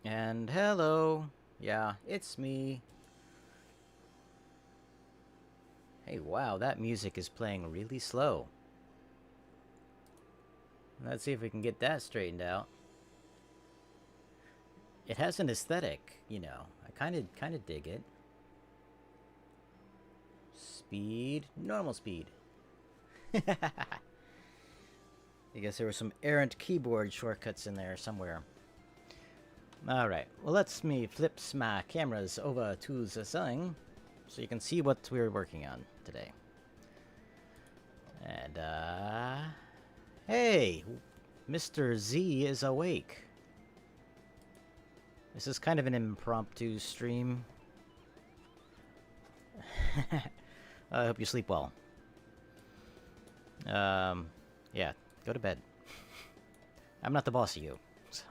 And hello. Yeah, it's me. Hey, wow, that music is playing really slow. Let's see if we can get that straightened out. It has an aesthetic, you know. I kind of dig it. Speed, normal speed. I guess there were some errant keyboard shortcuts in there somewhere. Alright, well let's me flip my cameras over to the thing so you can see what we're working on today. And, hey! Mr. Z is awake. This is kind of an impromptu stream. I hope you sleep well. Yeah, go to bed. I'm not the boss of you. So.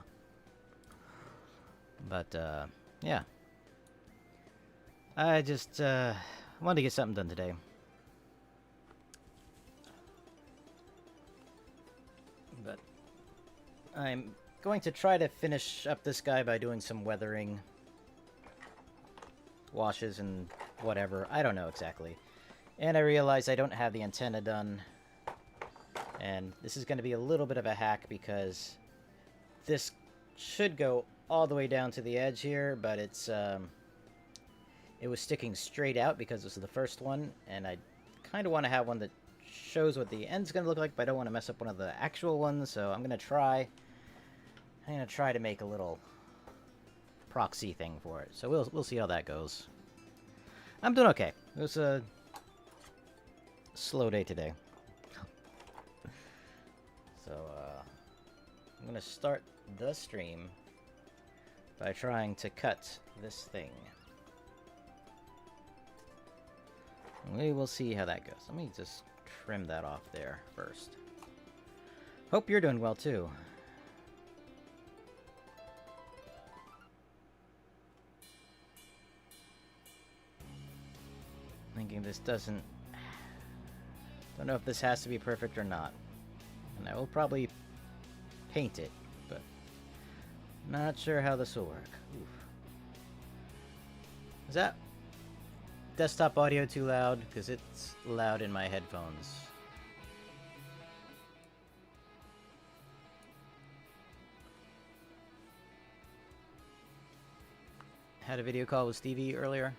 But, yeah. I just, wanted to get something done today. But I'm going to try to finish up this guy by doing some weathering. Washes and whatever. I don't know exactly. And I realize I don't have the antenna done. And this is going to be a little bit of a hack because this should go all the way down to the edge here, but it's it was sticking straight out because this is the first one, and I kind of want to have one that shows what the end's going to look like, but I don't want to mess up one of the actual ones, so I'm going to try to make a little proxy thing for it. So we'll see how that goes. I'm doing okay. It was a slow day today. So, I'm gonna start the stream by trying to cut this thing. We will see how that goes. Let me just trim that off there first. Hope you're doing well, too. Thinking this doesn't... Don't know if this has to be perfect or not. And I will probably paint it, but not sure how this will work. Oof. Is that desktop audio too loud? Because it's loud in my headphones. Had a video call with Stevie earlier.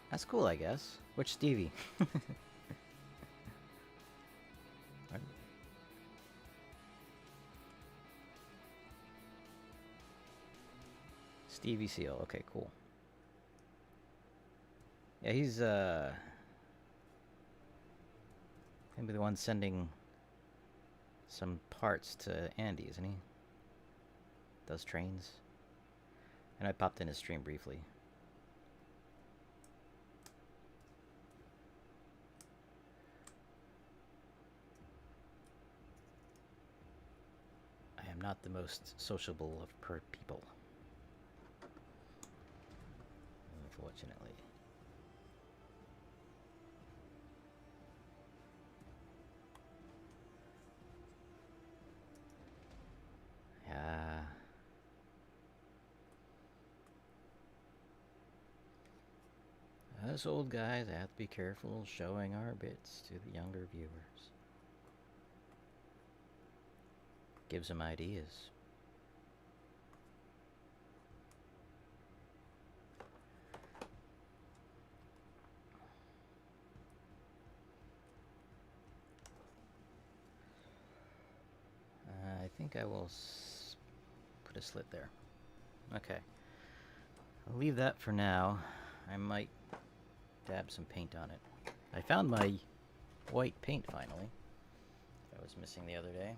That's cool, I guess. Which Stevie? Stevie Seal. Okay, cool. Yeah, he's gonna be the one sending some parts to Andy, isn't he? Does trains. And I popped in his stream briefly. I am not the most sociable of people. Unfortunately. Yeah. Us old guys have to be careful showing our bits to the younger viewers. Gives them ideas. I think I will put a slit there. Okay. I'll leave that for now. I might dab some paint on it. I found my white paint finally. I was missing the other day.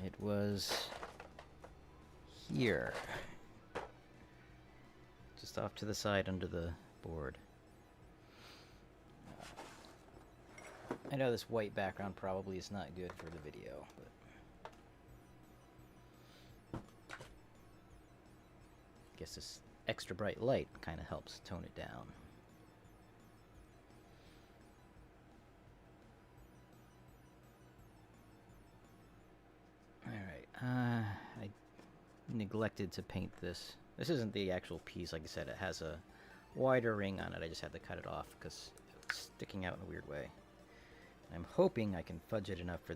It was here. Just off to the side under the board. I know this white background probably is not good for the video, but I guess this extra bright light kind of helps tone it down. Alright. neglected to paint this. This isn't the actual piece, like I said, it has a wider ring on it. I just had to cut it off because it's sticking out in a weird way. I'm hoping I can fudge it enough for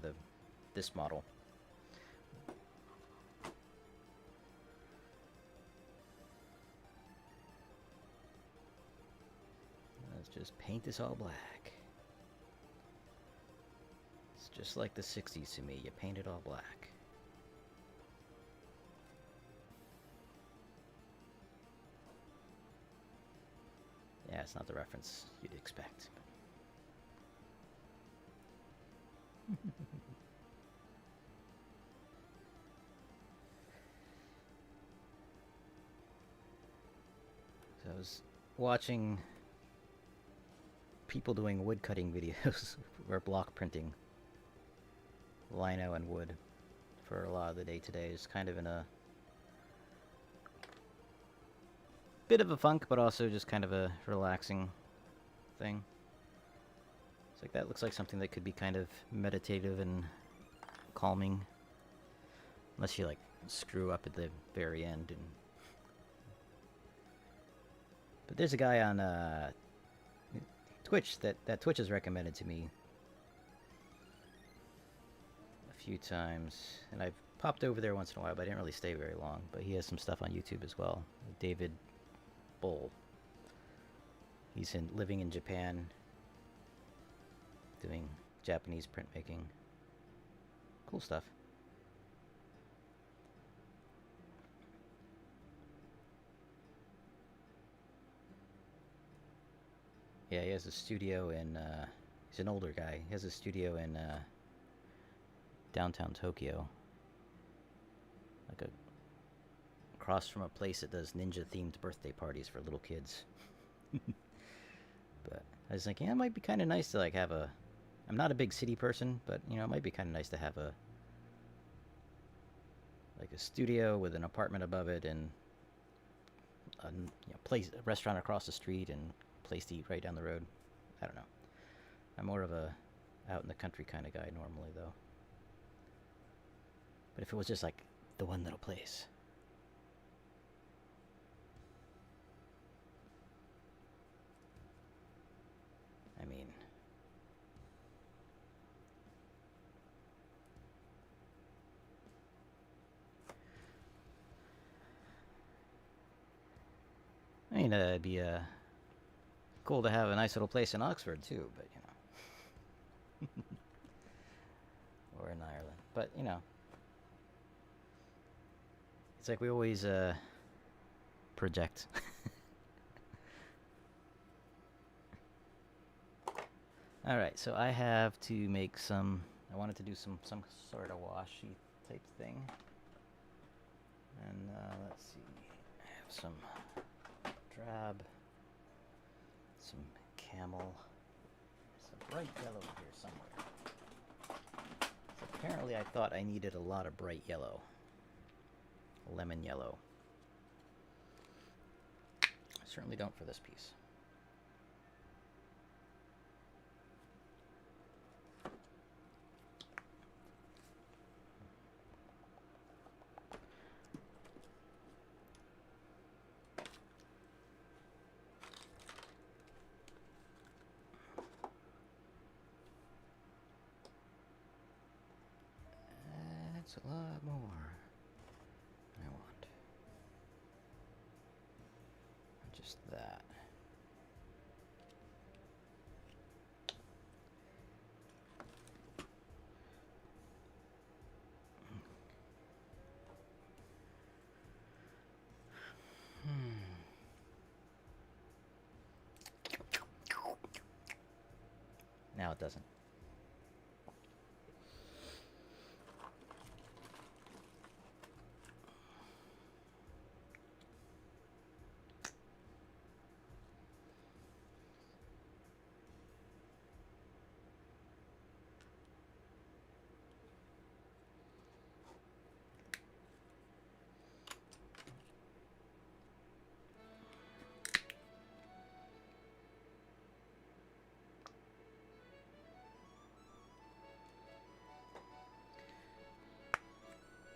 this model. Let's just paint this all black. It's just like the 60s to me. You paint it all black. Yeah, it's not the reference you'd expect. So I was watching people doing wood cutting videos or block printing lino and wood for a lot of the day today. It's kind of in a bit of a funk, but also just kind of a relaxing thing. It's like that looks like something that could be kind of meditative and calming, unless you like screw up at the very end. And but there's a guy on Twitch that Twitch has recommended to me a few times, and I've popped over there once in a while, but I didn't really stay very long. But he has some stuff on YouTube as well. David Bull. He's living in Japan, doing Japanese printmaking. Cool stuff. Yeah, he has a studio in, he's an older guy. He has a studio in downtown Tokyo. Like across from a place that does ninja-themed birthday parties for little kids. But I was thinking, yeah, it might be kind of nice to like have a... I'm not a big city person, but, you know, it might be kind of nice to have a... like a studio with an apartment above it and a restaurant across the street and place to eat right down the road. I don't know. I'm more of a out in the country kind of guy normally, though. But if it was just like the one little place. I mean... it'd be cool to have a nice little place in Oxford, too, but, you know. Or in Ireland. But, you know. It's like we always project. Alright, so I have to make some... I wanted to do some sort of washi type thing. And let's see. I have some drab, some camel, some bright yellow here somewhere. So apparently I thought I needed a lot of bright yellow. Lemon yellow. I certainly don't for this piece. That's a lot more I want. Just that. Now it doesn't.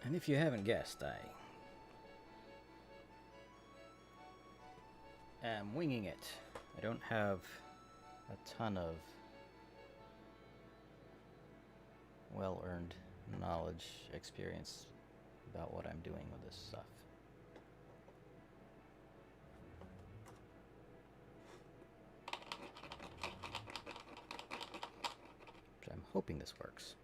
And if you haven't guessed, I am winging it. I don't have a ton of well-earned knowledge, experience about what I'm doing with this stuff. So I'm hoping this works.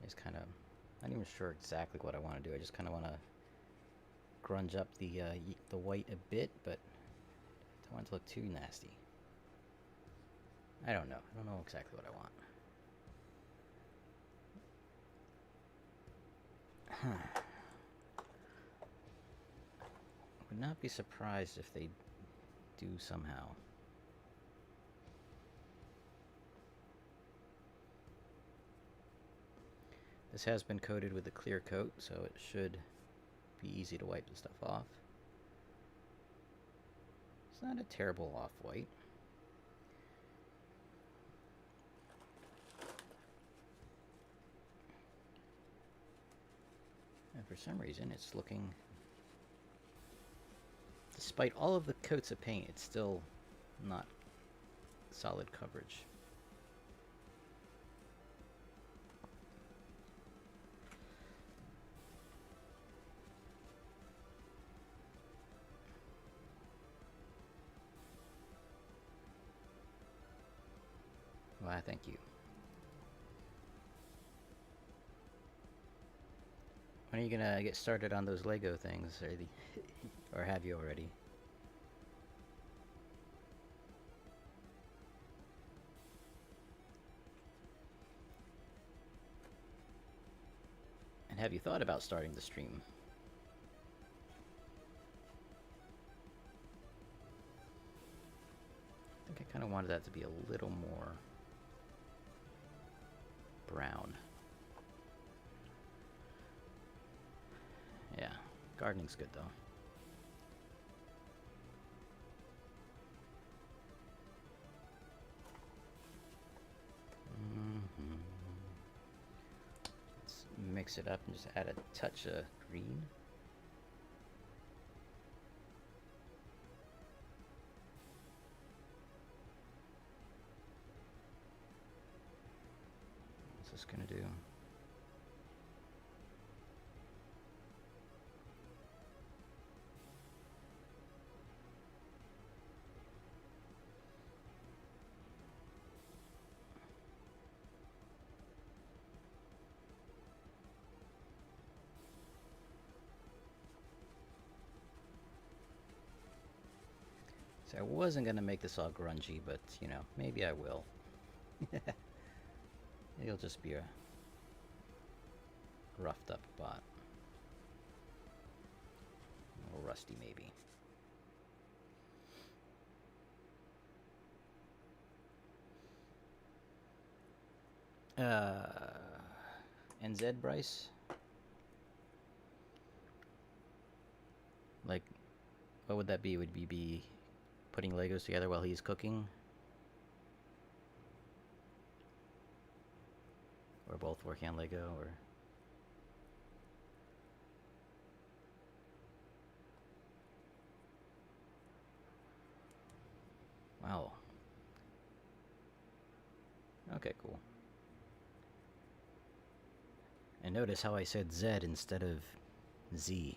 It's kind of, not even sure exactly what I want to do. I just kind of want to grunge up the white a bit, but I don't want it to look too nasty. I don't know. I don't know exactly what I want. Huh. Would not be surprised if they do somehow. This has been coated with a clear coat, so it should be easy to wipe the stuff off. It's not a terrible off-white. And for some reason, it's looking... Despite all of the coats of paint, it's still not solid coverage. Why, thank you. When are you gonna get started on those Lego things, or have you already? And have you thought about starting the stream? I think I kind of wanted that to be a little more brown. Yeah, gardening's good though. Let's mix it up and just add a touch of green. What's this gonna do? I wasn't gonna make this all grungy, but you know, maybe I will. It'll just be a roughed up bot. A little rusty maybe. NZ Bryce? Like, what would that be? Would we be putting Legos together while he's cooking? Or both working on Lego, or... Wow. Okay, cool. And notice how I said Z instead of Z.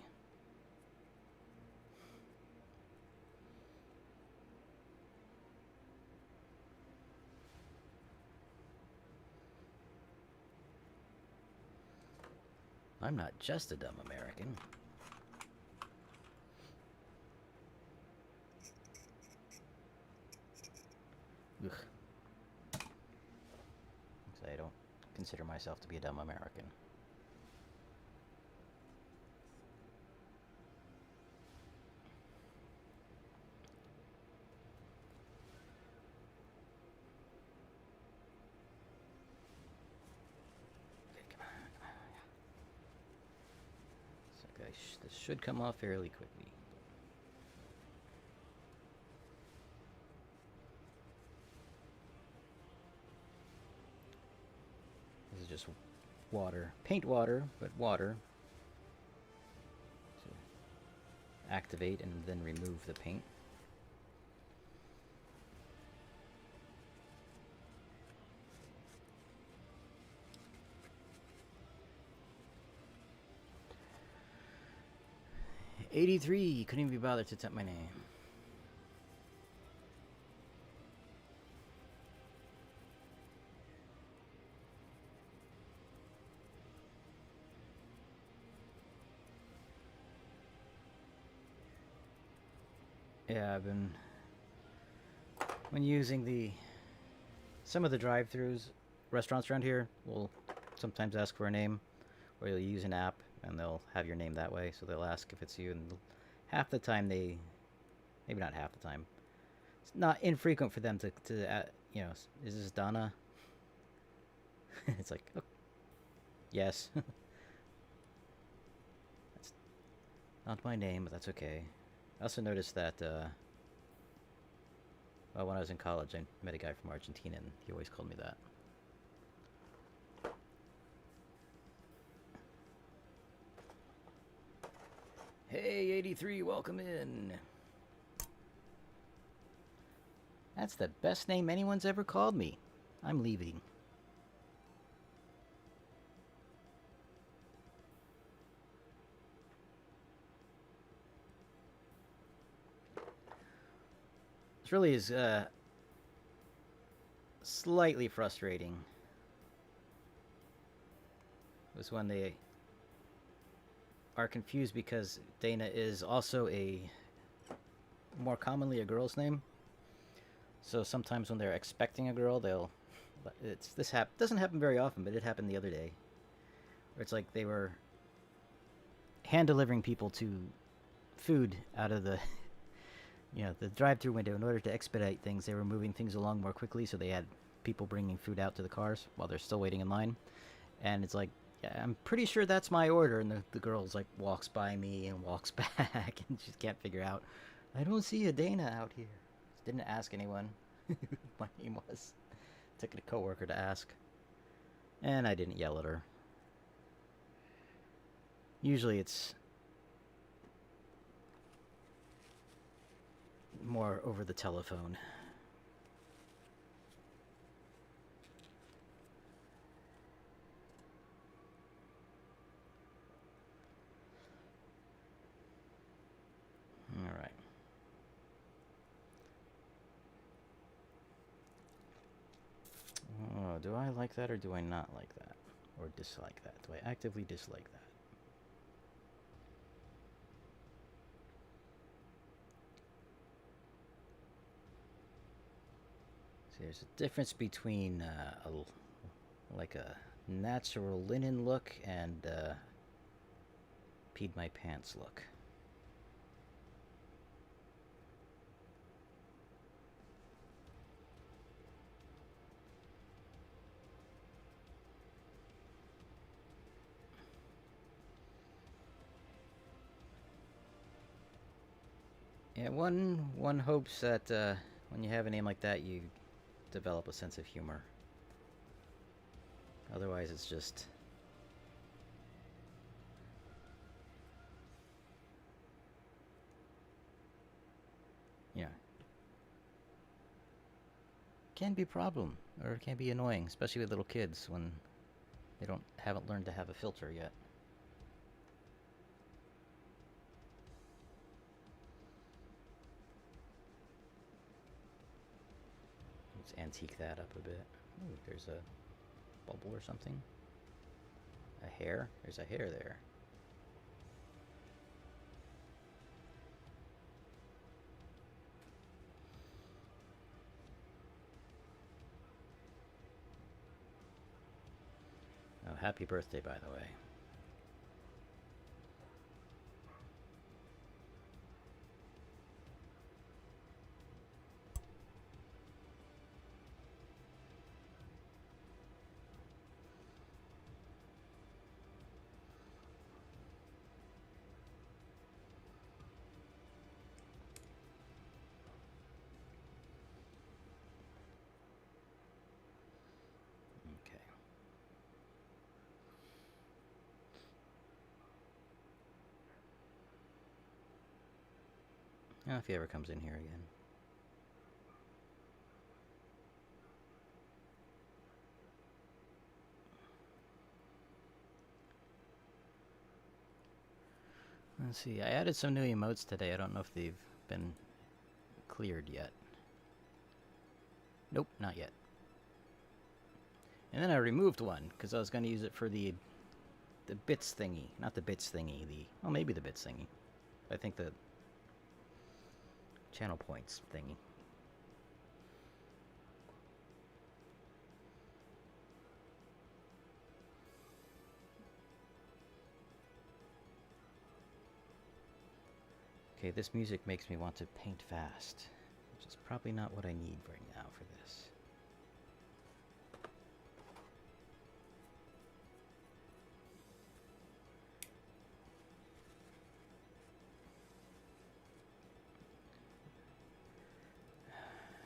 I'm not just a dumb American. Ugh. So I don't consider myself to be a dumb American. This should come off fairly quickly. This is just water. Paint water, but water. activate and then remove the paint. '83 couldn't even be bothered to type my name. Yeah, I've been when using some of the drive-thrus, restaurants around here will sometimes ask for a name, or you'll use an app and they'll have your name that way. So they'll ask if it's you, and half the time maybe not half the time, it's not infrequent for them to you know, is this Donna? It's like, oh, yes. That's not my name, but that's okay. I also noticed that, well, when I was in college, I met a guy from Argentina, and he always called me that. Hey, '83, welcome in. That's the best name anyone's ever called me. I'm leaving. This really is slightly frustrating. It was when they are confused because Dana is also more commonly a girl's name. So sometimes when they're expecting a girl, doesn't happen very often, but it happened the other day. Where it's like they were hand delivering people to food out of the the drive-through window. In order to expedite things, they were moving things along more quickly, so they had people bringing food out to the cars while they're still waiting in line. And it's like, yeah, I'm pretty sure that's my order, and the girl's like walks by me and walks back, and she can't figure out, I don't see a Dana out here. Didn't ask anyone who my name was. Took a coworker to ask, and I didn't yell at her. Usually it's more over the telephone. All right. Oh, do I like that or do I not like that? Or dislike that? Do I actively dislike that? See, there's a difference between like a natural linen look and peed my pants look. Yeah, one hopes that when you have a name like that, you develop a sense of humor. Otherwise, it's just can be a problem, or it can be annoying, especially with little kids when they haven't learned to have a filter yet. Let's antique that up a bit. Ooh, there's a bubble or something. A hair? There's a hair there. Oh, happy birthday, by the way. Oh, if he ever comes in here again. Let's see, I added some new emotes today. I don't know if they've been cleared yet. Nope, not yet. And then I removed one, because I was going to use it for the bits thingy. Not the bits thingy, well, maybe the bits thingy. I think the channel points thingy. Okay, this music makes me want to paint fast, which is probably not what I need right now for this.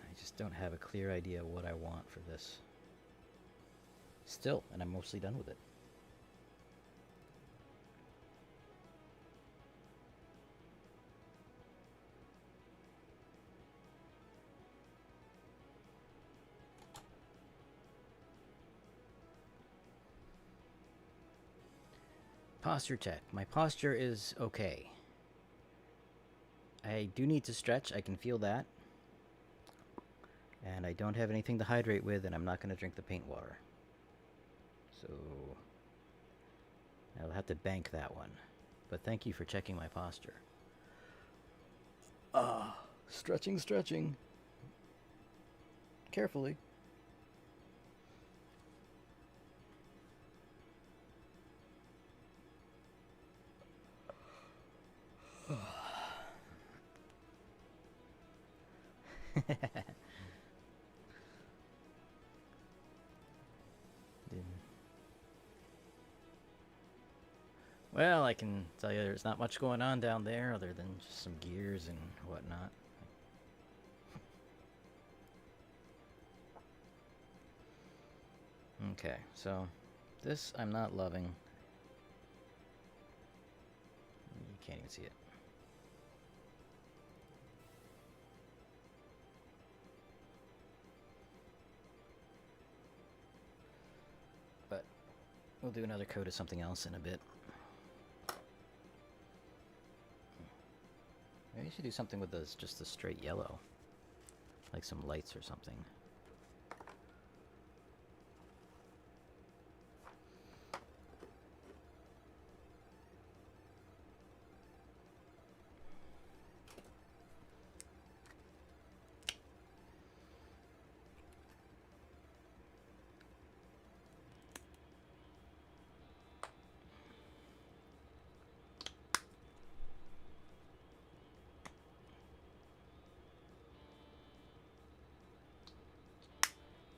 I just don't have a clear idea what I want for this. Still, and I'm mostly done with it. Posture check. My posture is okay. I do need to stretch, I can feel that. And I don't have anything to hydrate with, and I'm not going to drink the paint water. So I'll have to bank that one. But thank you for checking my posture. Stretching, stretching. Carefully. Well, I can tell you there's not much going on down there other than just some gears and whatnot. Okay, so this I'm not loving. You can't even see it. But we'll do another coat of something else in a bit. Maybe you should do something with this, just a straight yellow. Like some lights or something.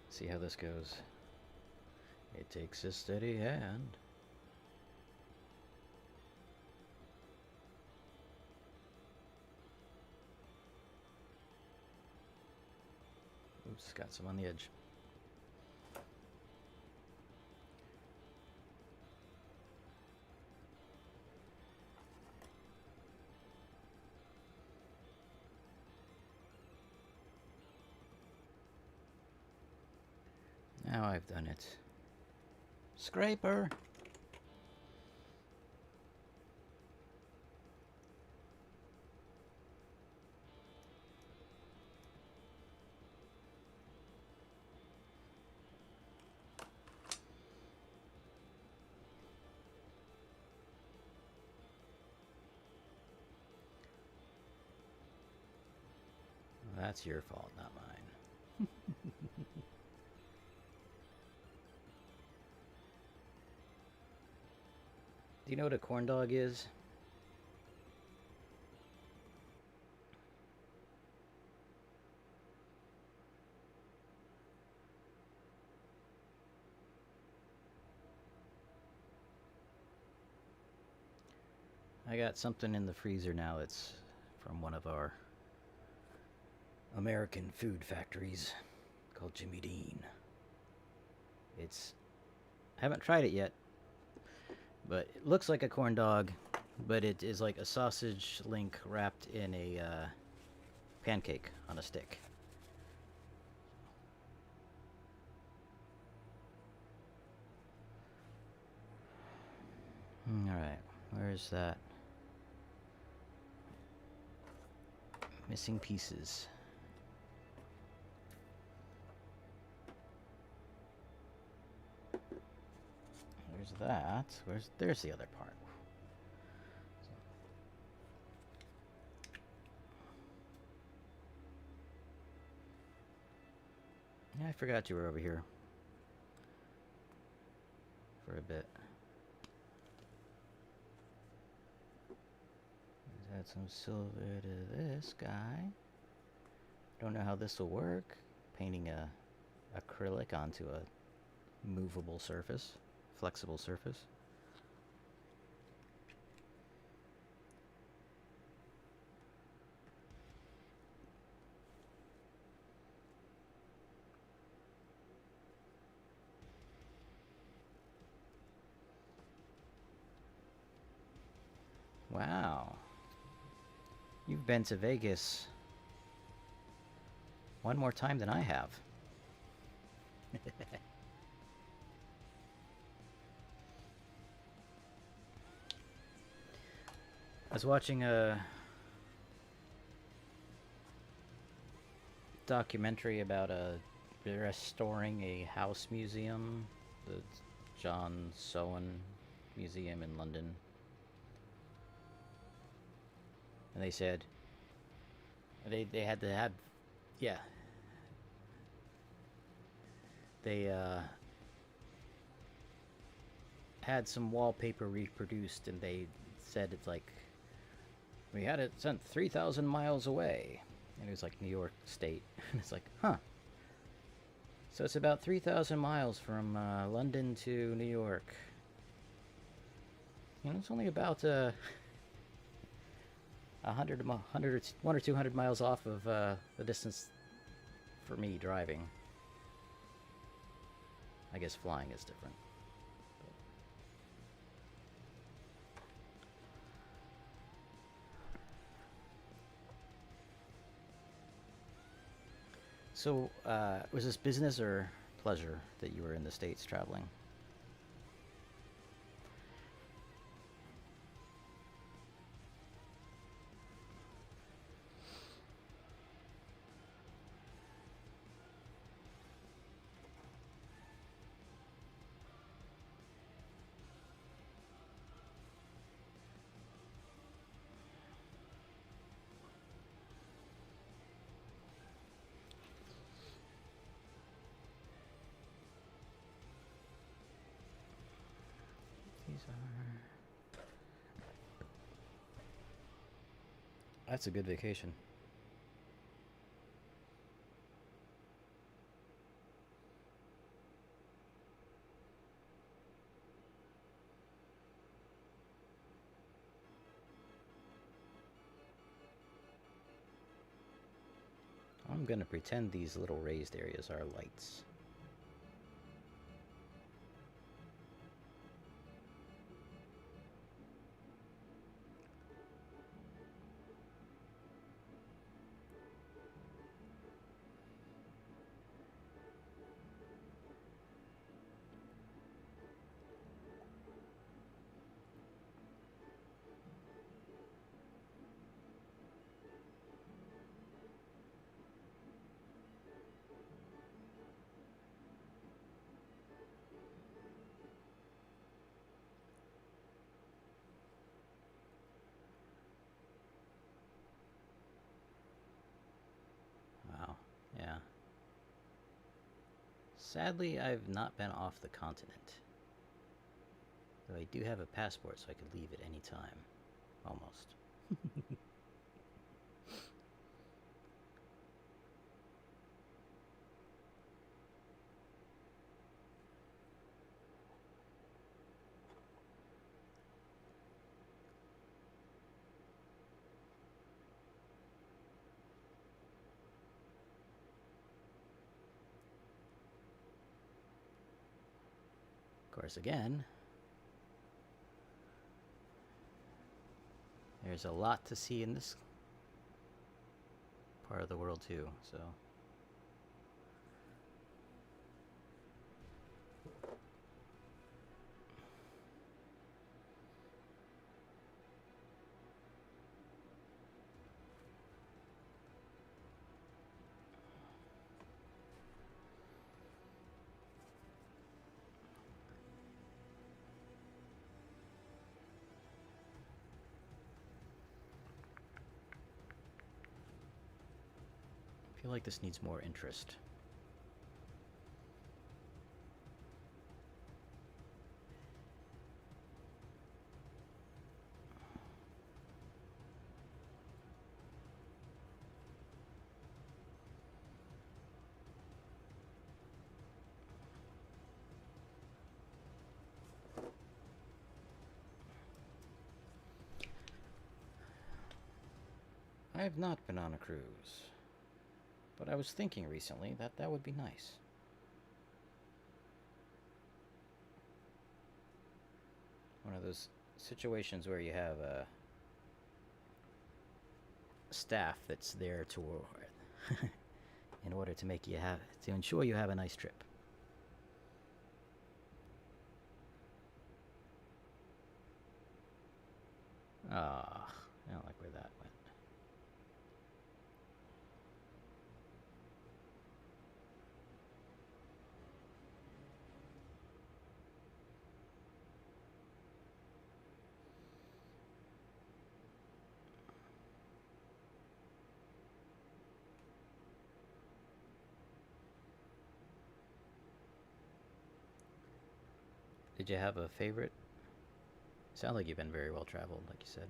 See how this goes. It takes a steady hand. Oops, got some on the edge. Now I've done it. Scraper! Well, that's your fault, not mine. Do you know what a corn dog is? I got something in the freezer now that's from one of our American food factories called Jimmy Dean. I haven't tried it yet, but it looks like a corn dog, but it is like a sausage link wrapped in a pancake on a stick. Alright, where's that? Missing pieces. There's that. There's the other part. Yeah, I forgot you were over here for a bit. Let's add some silver to this guy. Don't know how this will work. Painting a acrylic onto a movable surface, flexible surface. Wow. You've been to Vegas one more time than I have. I was watching a documentary about restoring a house museum, the John Soane Museum in London. And they said they had to have, yeah, they had some wallpaper reproduced, and they said it's like, we had it sent 3,000 miles away, and it was like New York State. And it's like, huh, so it's about 3,000 miles from London to New York. You know, it's only about 100 or 200 miles off of the distance for me driving. I guess flying is different. So, was this business or pleasure that you were in the States traveling? That's a good vacation. I'm gonna pretend these little raised areas are lights. Wow, yeah. Sadly, I've not been off the continent. Though I do have a passport, so I could leave at any time. Almost. Of course, again, there's a lot to see in this part of the world too, so. I feel like this needs more interest. I have not been on a cruise, but I was thinking recently that that would be nice. One of those situations where you have a staff that's there to in order to make you have to ensure you have a nice trip. Ah, I don't like where that went. Did you have a favorite? Sounds like you've been very well traveled, like you said.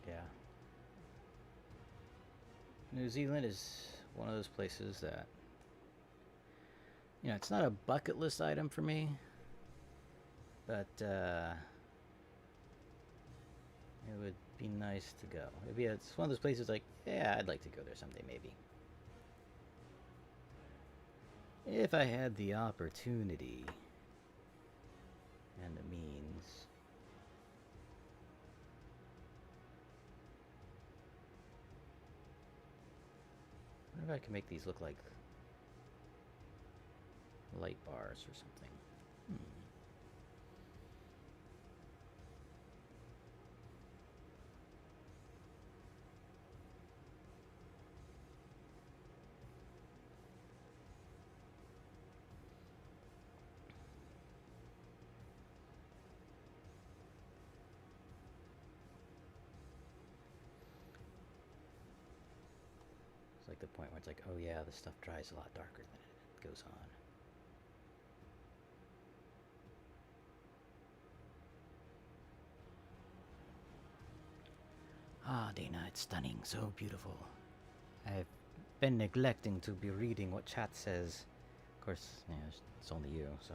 Yeah. New Zealand is one of those places that, it's not a bucket list item for me, but it would be nice to go. It's one of those places like, yeah, I'd like to go there someday, maybe. If I had the opportunity and the means. I wonder if I can make these look like light bars or something. It's like the point where it's like, oh yeah, the stuff dries a lot darker than it goes on. Ah, Dana, it's stunning, so beautiful. I've been neglecting to be reading what chat says. Of course, it's only you, so.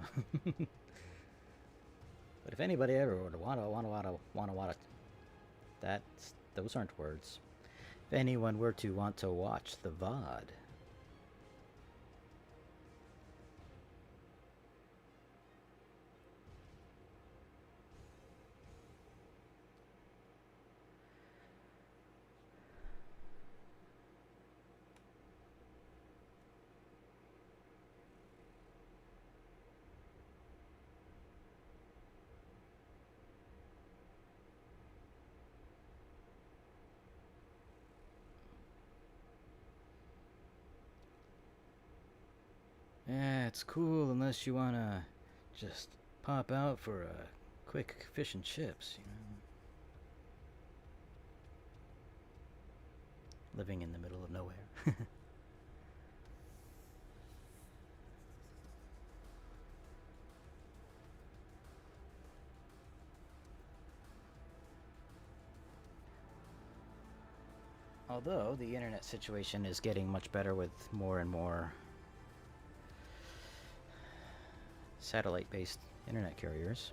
But if anybody ever would wanna, those aren't words. If anyone were to want to watch the VOD, yeah, it's cool unless you wanna just pop out for a quick fish and chips, Living in the middle of nowhere. Although the internet situation is getting much better with more and more satellite-based internet carriers.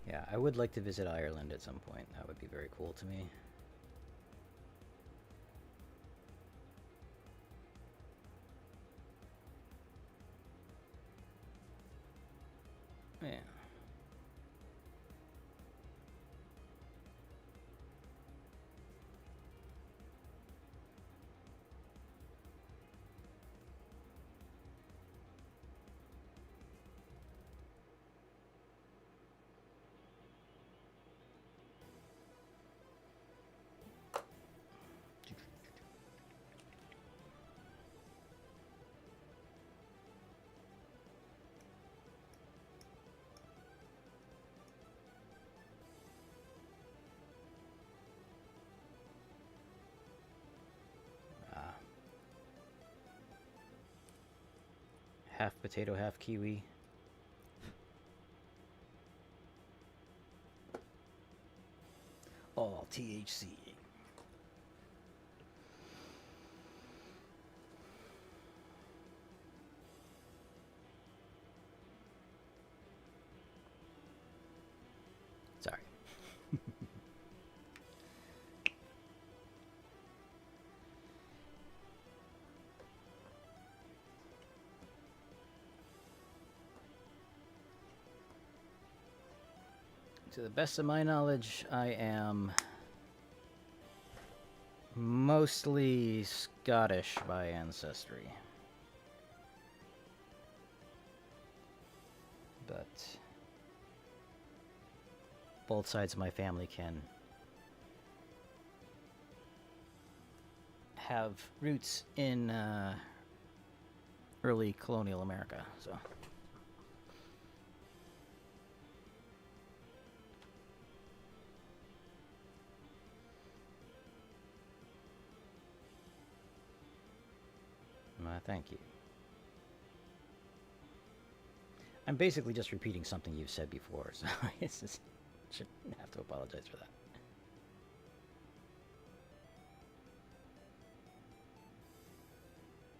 Yeah, I would like to visit Ireland at some point. That would be very cool to me. Yeah. Half potato, half kiwi. All THC. Sorry. To the best of my knowledge, I am mostly Scottish by ancestry. But both sides of my family can have roots in early colonial America, so... Thank you. I'm basically just repeating something you've said before, so I just shouldn't have to apologize for that.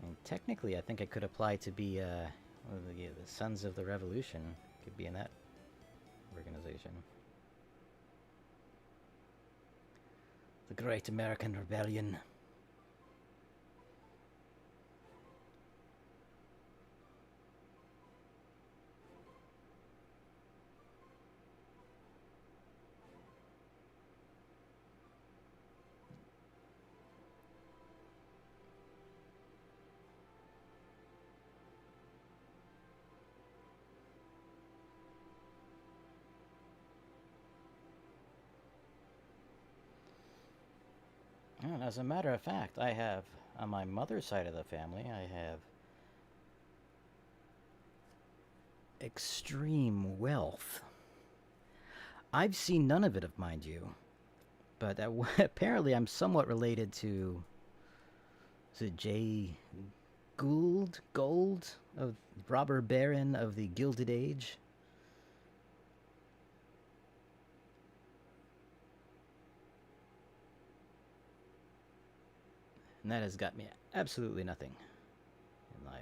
And technically, I think I could apply to be the Sons of the Revolution. Could be in that organization. The Great American Rebellion. And as a matter of fact, I have, on my mother's side of the family, I have extreme wealth. I've seen none of it, mind you, but apparently I'm somewhat related to, is it Jay Gould, of robber baron of the Gilded Age? And that has got me absolutely nothing in life.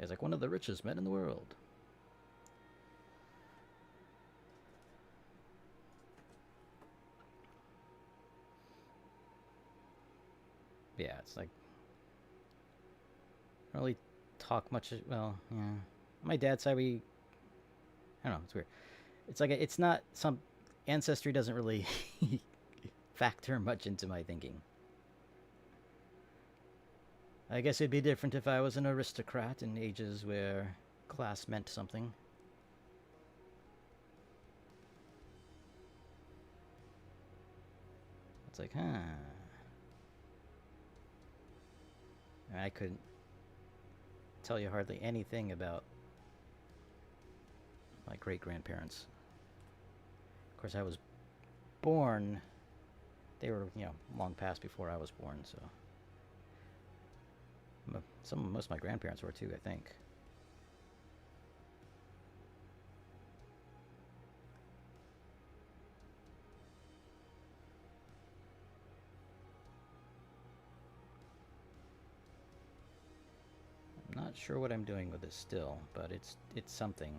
He's like one of the richest men in the world. Yeah, it's like... I don't really talk much... Well, yeah. My dad's side, I don't know, it's weird. It's like, it's not some... Ancestry doesn't really factor much into my thinking. I guess it'd be different if I was an aristocrat in ages where class meant something. It's like, huh. I couldn't tell you hardly anything about my great-grandparents. Of course, I was born. They were, long past before I was born, so. Most of my grandparents were too, I think. I'm not sure what I'm doing with this still, but it's something.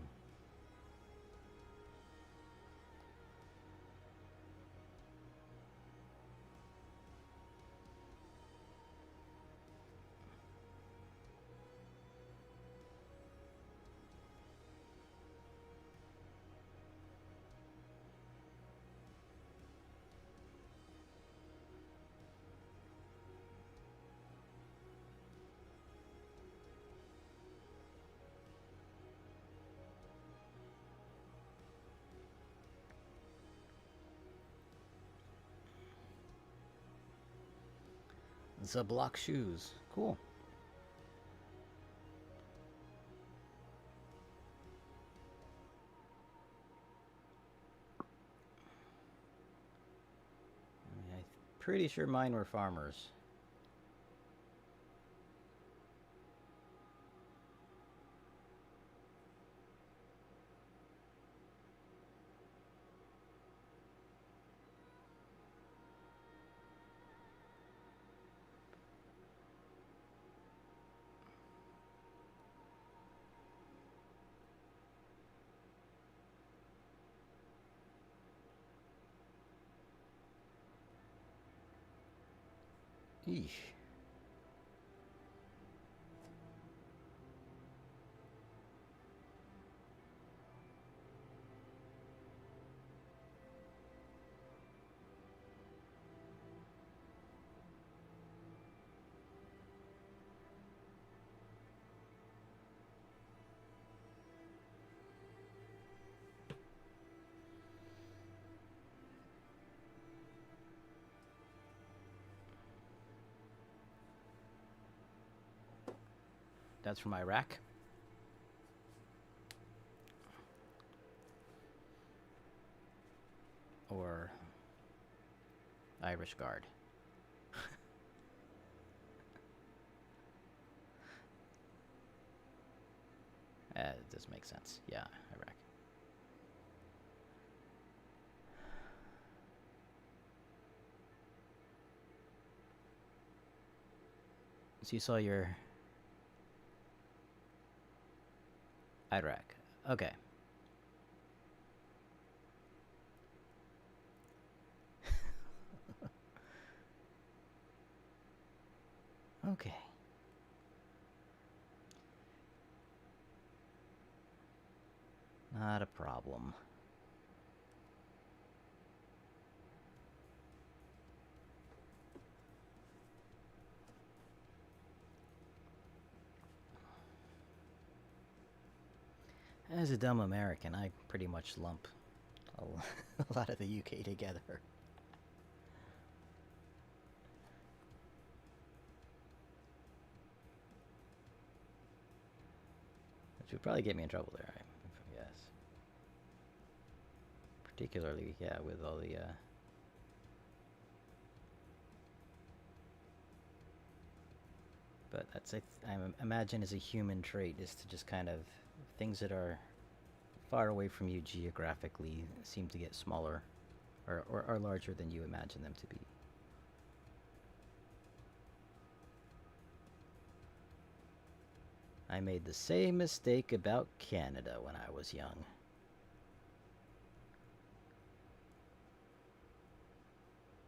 The block shoes. Cool. I'm pretty sure mine were farmers. Eesh. That's from Iraq. Or Irish Guard. It does make sense. Yeah, Iraq. So you saw your Iraq. Okay. Okay. Not a problem. As a dumb American, I pretty much lump a lot of the UK together. Which would probably get me in trouble there, I guess. Particularly, yeah, with all the, But that's, I imagine, is a human trait, is to just kind of, things that are far away from you geographically seem to get smaller, or are larger than you imagine them to be. I made the same mistake about Canada when I was young.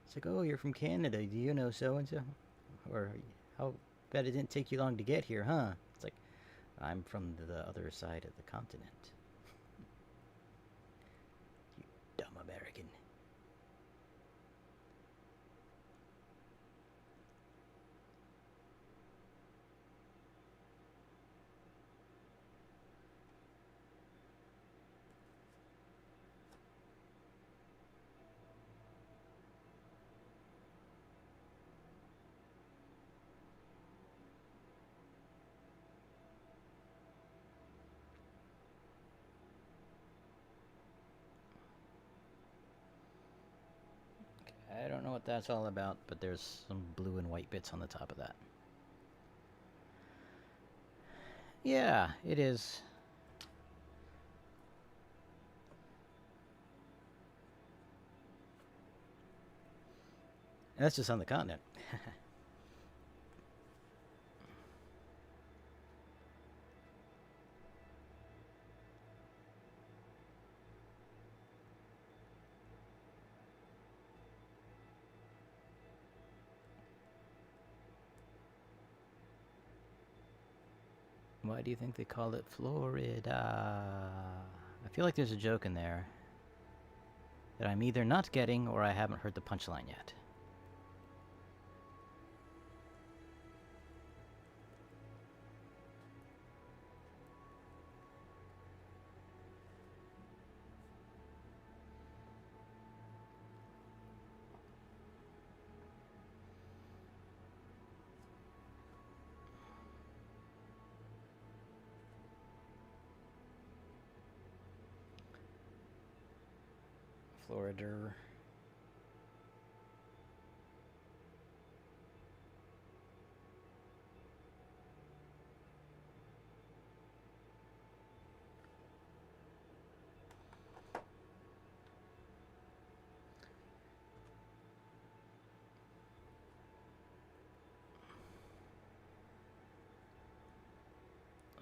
It's like, oh, you're from Canada. Do you know so-and-so? Or, how bet it didn't take you long to get here, huh? It's like, I'm from the other side of the continent. You dumb American. don't know what that's all about, but there's some blue and white bits on the top of that. Yeah, it is. And that's just on the continent. Why do you think they call it Florida? I feel like there's a joke in there that I'm either not getting or I haven't heard the punchline yet. Florida.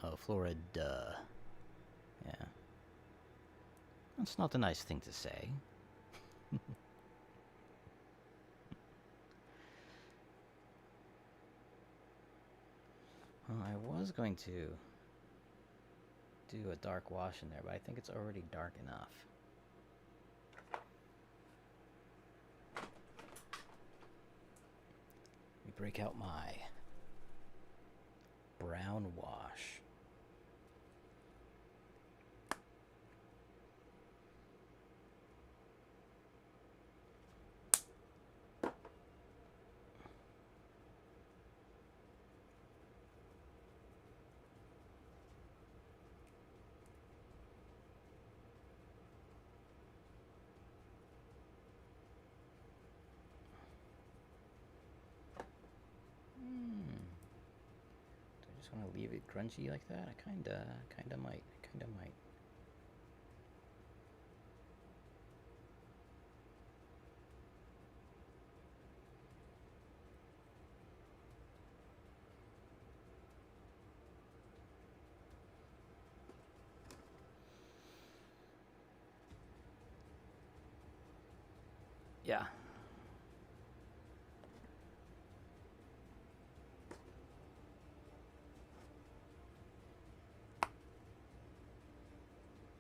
Oh, Florida. Yeah. That's not a nice thing to say. Well, I was going to do a dark wash in there, but I think it's already dark enough. Let me break out my brown wash. Do I just want to leave it grungy like that? I kinda might. Yeah.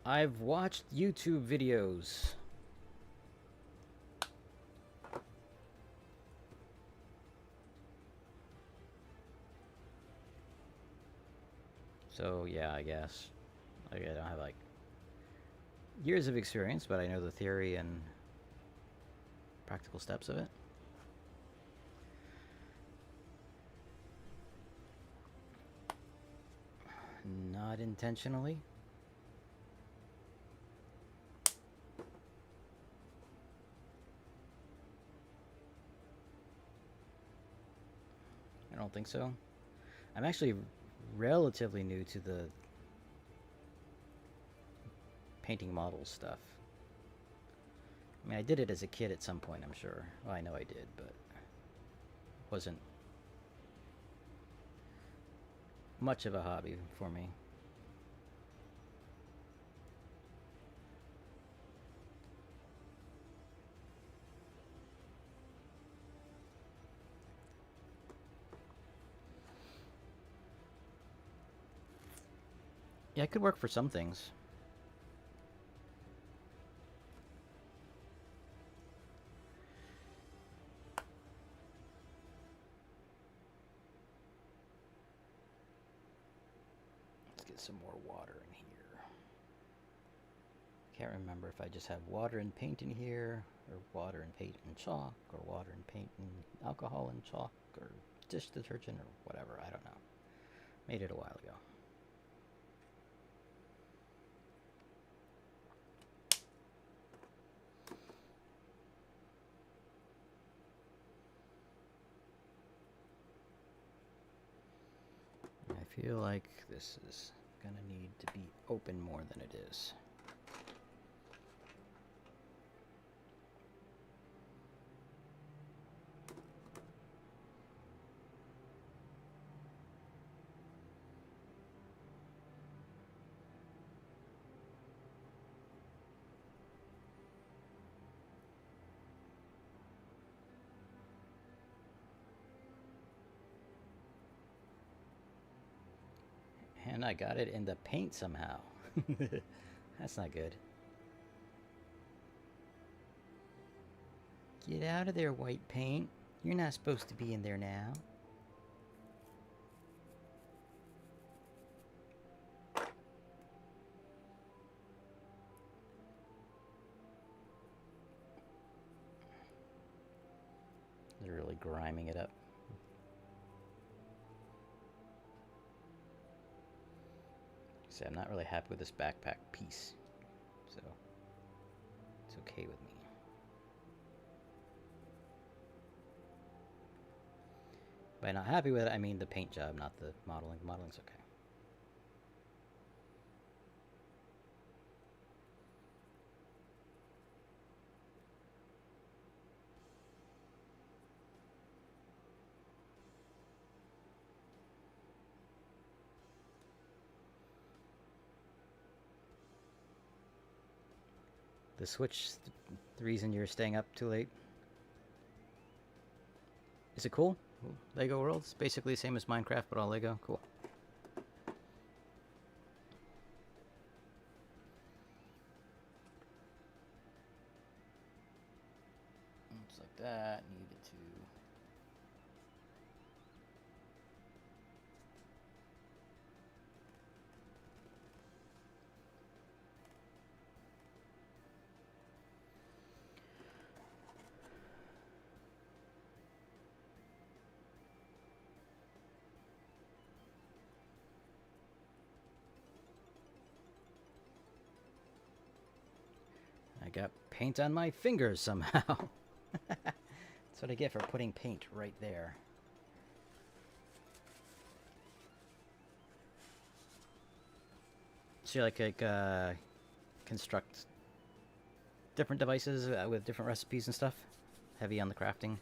I've watched YouTube videos. So, yeah, I guess. Like, I don't have, like, years of experience, but I know the theory and practical steps of it. Not intentionally. I don't think so. I'm actually relatively new to the painting models stuff. I mean, I did it as a kid at some point, I'm sure. Well, I know I did, but it wasn't much of a hobby for me. Yeah, it could work for some things. Let's get some more water in here. Can't remember if I just have water and paint in here, or water and paint and chalk, or water and paint and alcohol and chalk, or dish detergent, or whatever. I don't know. Made it a while ago. feel like this is gonna need to be open more than it is. And I got it in the paint somehow. That's not good. Get out of there, white paint. You're not supposed to be in there now. They're really griming it up. See, I'm not really happy with this backpack piece, so it's okay with me. By not happy with it, I mean the paint job, not the modeling. The modeling's okay. The Switch, the reason you're staying up too late. Is it cool? Lego World? It's basically the same as Minecraft, but all Lego. Cool. Looks like that needed to... I got paint on my fingers somehow. That's what I get for putting paint right there. So you like construct different devices with different recipes and stuff? Heavy on the crafting?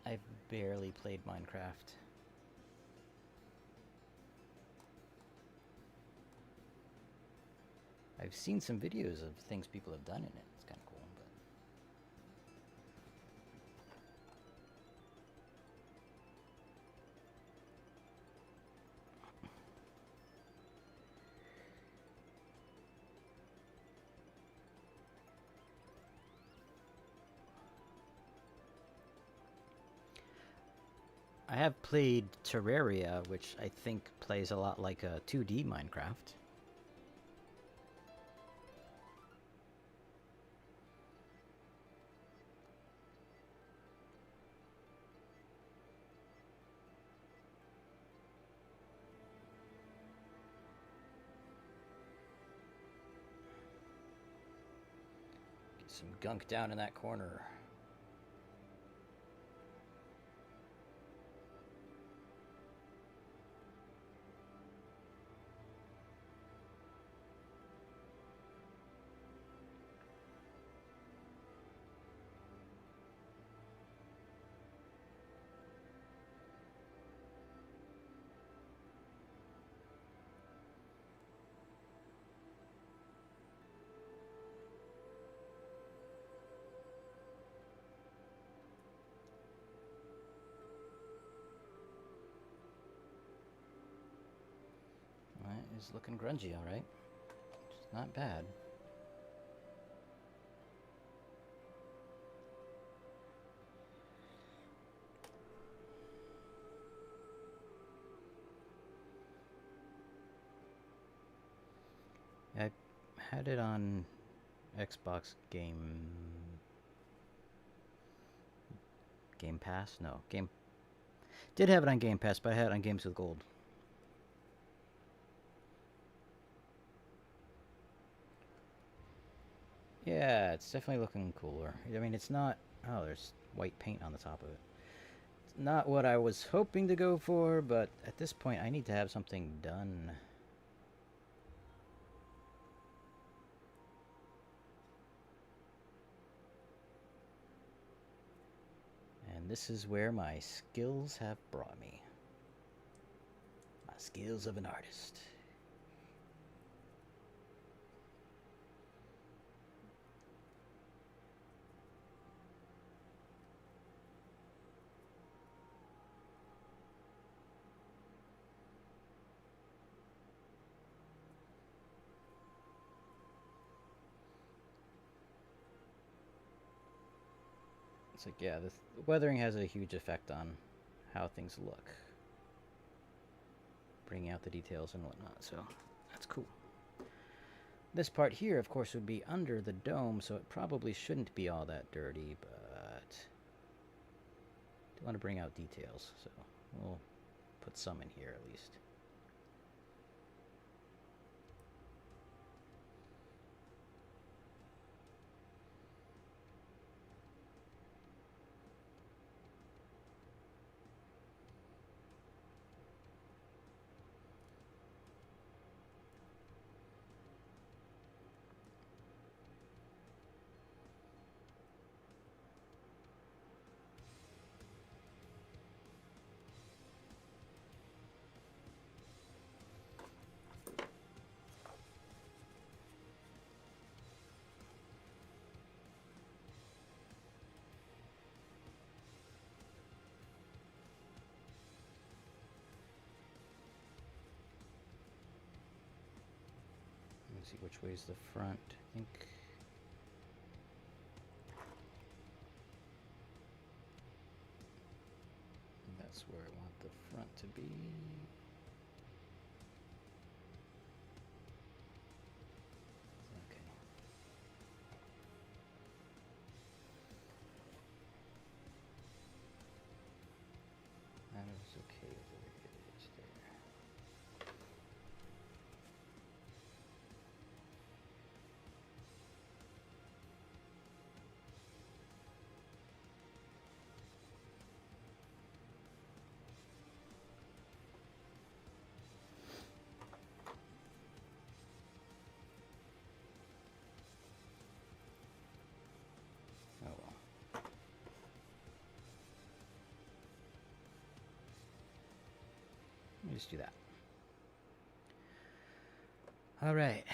I've barely played Minecraft. I've seen some videos of things people have done in it. It's kind of cool, but... I have played Terraria, which I think plays a lot like a 2D Minecraft. Get some gunk down in that corner. That is looking grungy, alright. It's not bad. I had it on Xbox Game Pass? No, did have it on Game Pass, but I had it on Games with Gold. Yeah, it's definitely looking cooler. I mean, it's not... Oh, there's white paint on the top of it. not what I was hoping to go for, but at this point I need to have something done. And this is where my skills have brought me. My skills of an artist. It's like, yeah, the weathering has a huge effect on how things look. Bringing out the details and whatnot, so that's cool. This part here, of course, would be under the dome, so it probably shouldn't be all that dirty, but I do want to bring out details, so we'll put some in here at least. Let me see which way's the front. I think that's where I want the front to be. Okay. That is okay with the way it is there. Oh well. Let me just do that. All right.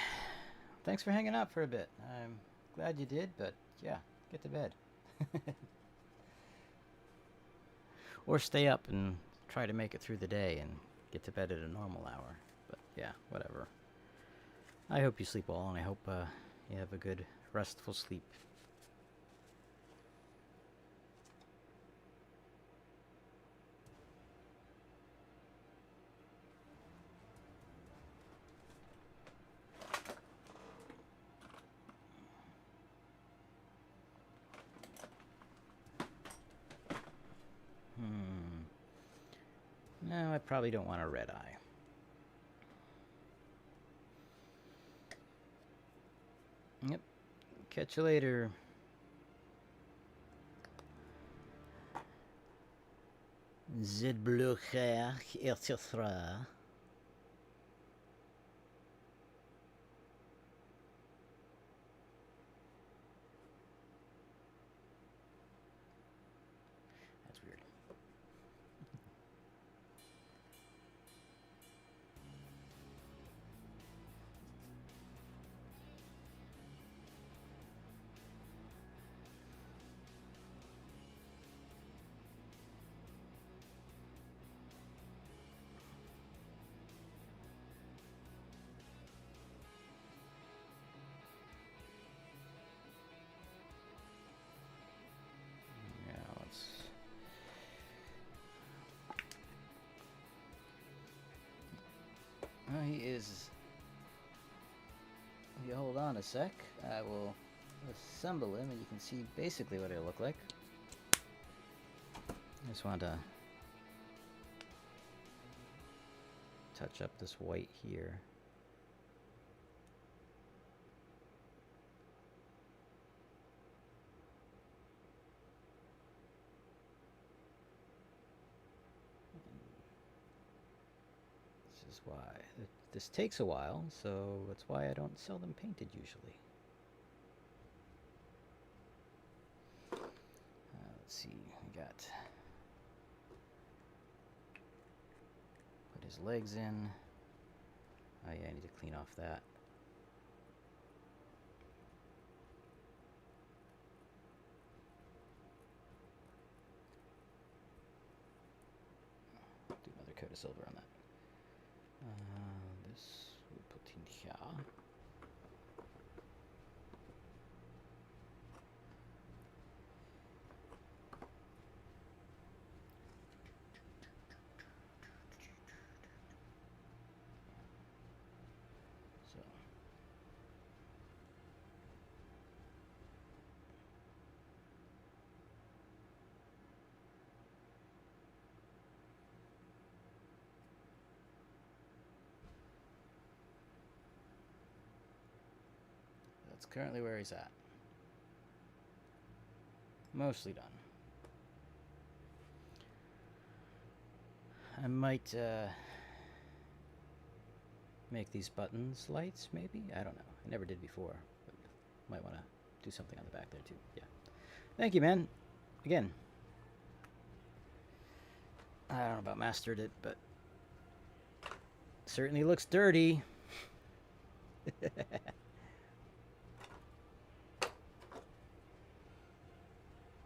Thanks for hanging out for a bit. I'm glad you did, but yeah, get to bed. Or stay up and try to make it through the day and get to bed at a normal hour. But yeah, whatever. I hope you sleep well, and I hope you have a good, restful sleep. No, I probably don't want a red eye. Yep. Catch you later. Zit blue graag, etc. That's weird. He is. If you hold on a sec, I will assemble him and you can see basically what it'll look like. I just want to touch up this white here. This is why. This takes a while, so that's why I don't sell them painted usually. Let's see, we got... Put his legs in. Oh yeah, I need to clean off that. Do another coat of silver on that. This we put in here. So. That's currently where he's at. Mostly done. I might make these buttons lights, maybe? I don't know. I never did before. But might want to do something on the back there, too. Yeah. Thank you, man. Again. I don't know about mastered it, but... certainly looks dirty.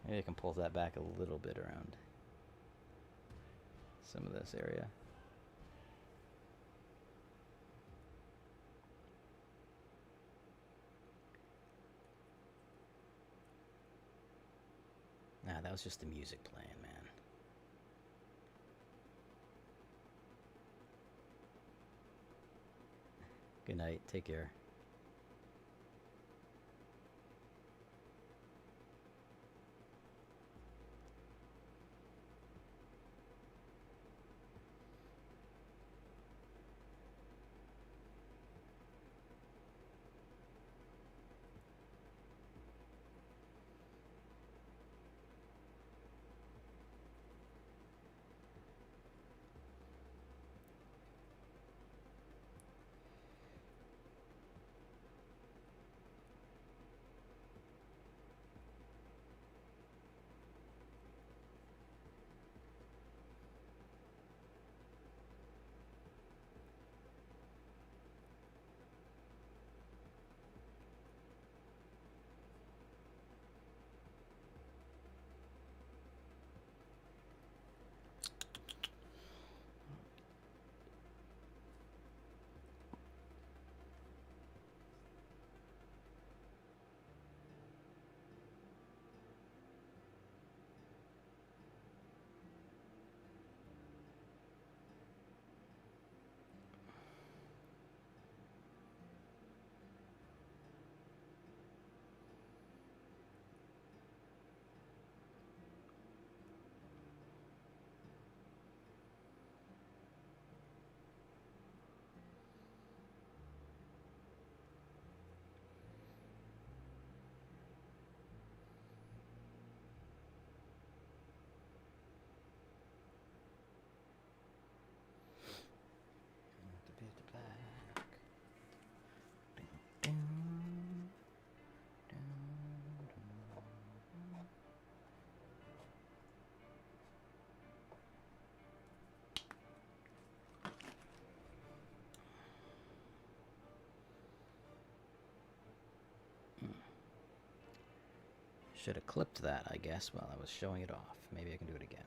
Maybe I can pull that back a little bit around some of this area. Nah, that was just the music playing, man. Good night. Take care. Should have clipped that, I guess, while I was showing it off. Maybe I can do it again.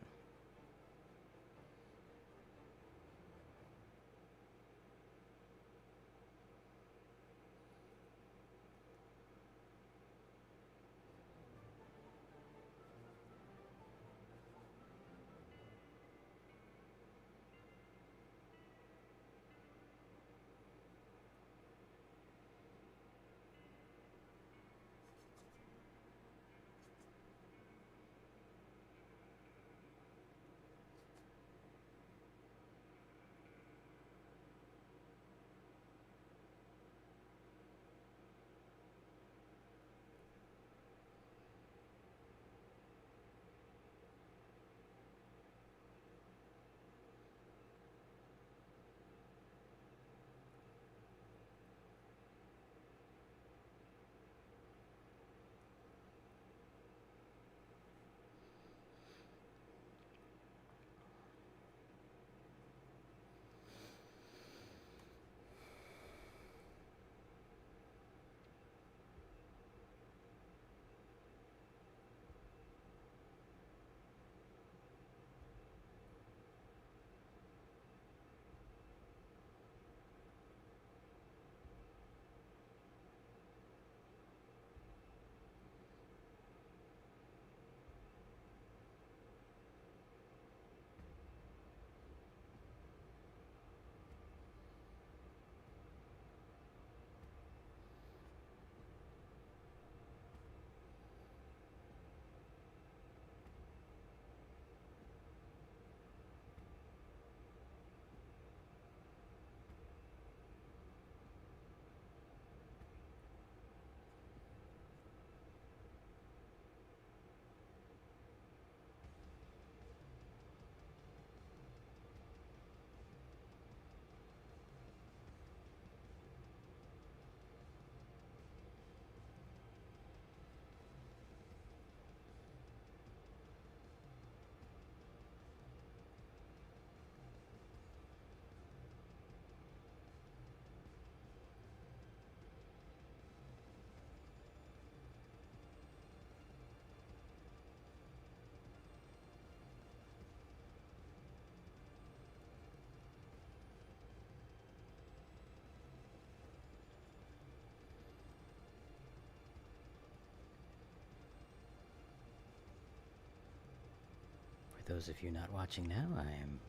For those of you not watching now, I am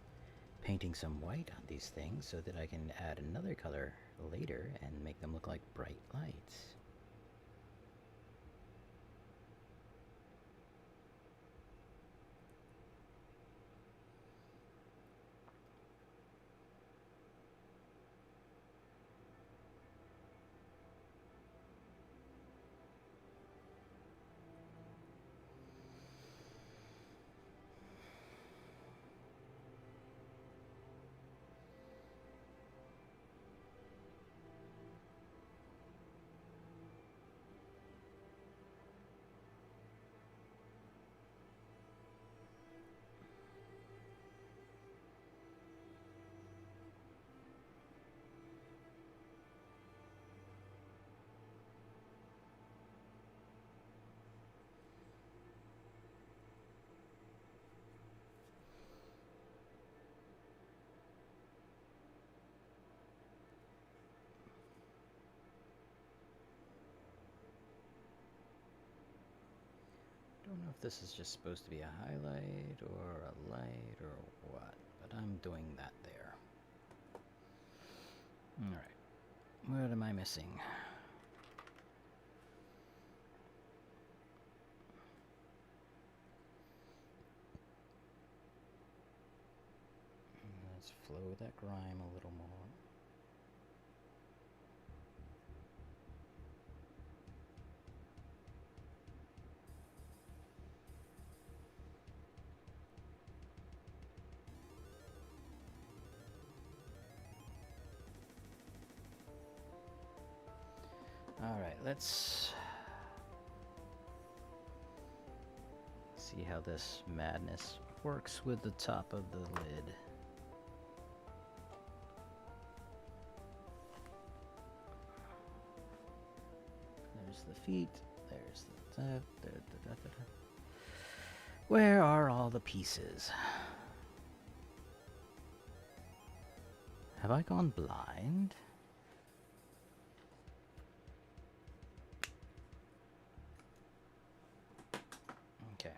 painting some white on these things so that I can add another color later and make them look like bright lights. I don't know if this is just supposed to be a highlight or a light or what, but I'm doing that there. Alright, what am I missing? Let's flow that grime a little more. Alright, let's see how this madness works with the top of the lid. There's the feet, there's the Where are all the pieces? Have I gone blind? Okay.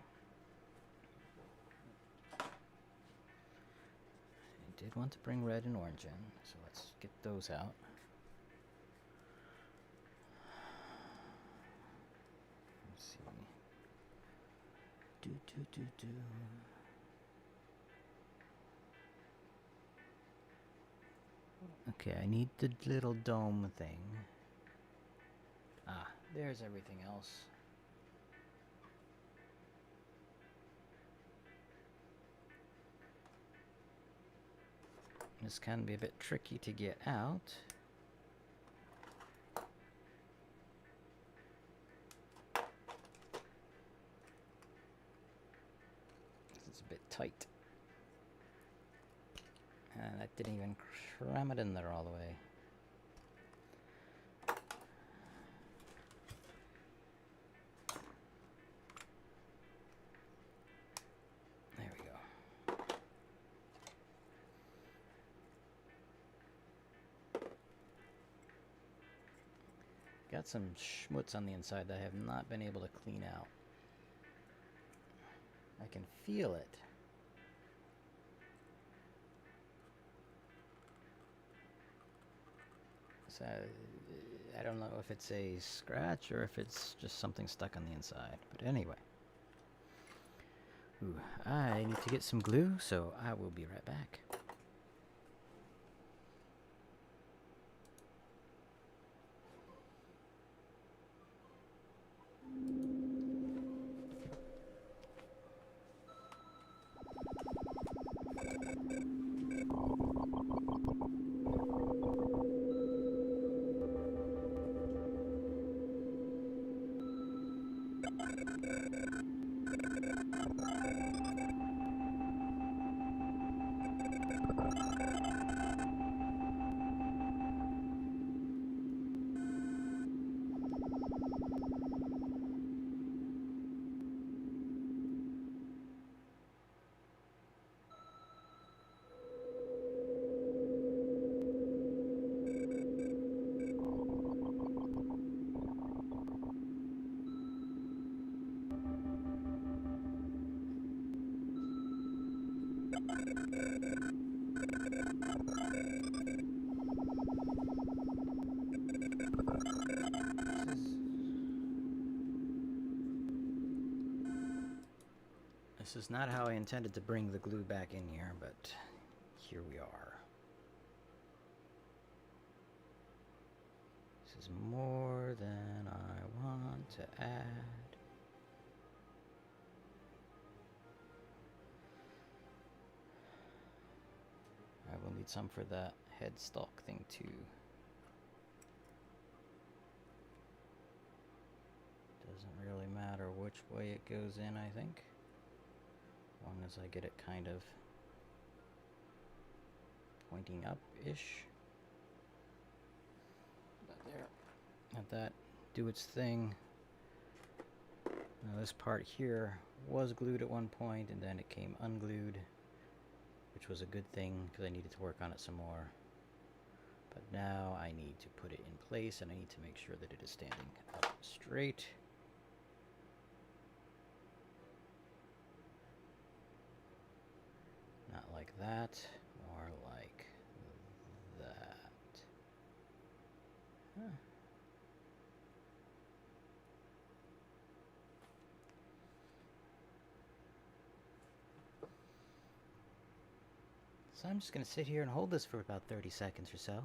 I did want to bring red and orange in, so let's get those out. Let's see. Okay, I need the little dome thing. Ah, there's everything else. This can be a bit tricky to get out. It's a bit tight. And that didn't even cram it in there all the way. There we go. Got some schmutz on the inside that I have not been able to clean out. I can feel it. So I don't know if it's a scratch or if it's just something stuck on the inside. But anyway. Ooh, I need to get some glue, so I will be right back. This is not how I intended to bring the glue back in here, but here we are. This is more than I want to add. I will need some for that headstalk thing too. Doesn't really matter which way it goes in, I think. As long as I get it kind of pointing up-ish. But there. Let that do its thing. Now this part here was glued at one point and then it came unglued, which was a good thing because I needed to work on it some more. But now I need to put it in place and I need to make sure that it is standing up straight. Not like that, more like that. Huh. So I'm just going to sit here and hold this for about 30 seconds or so.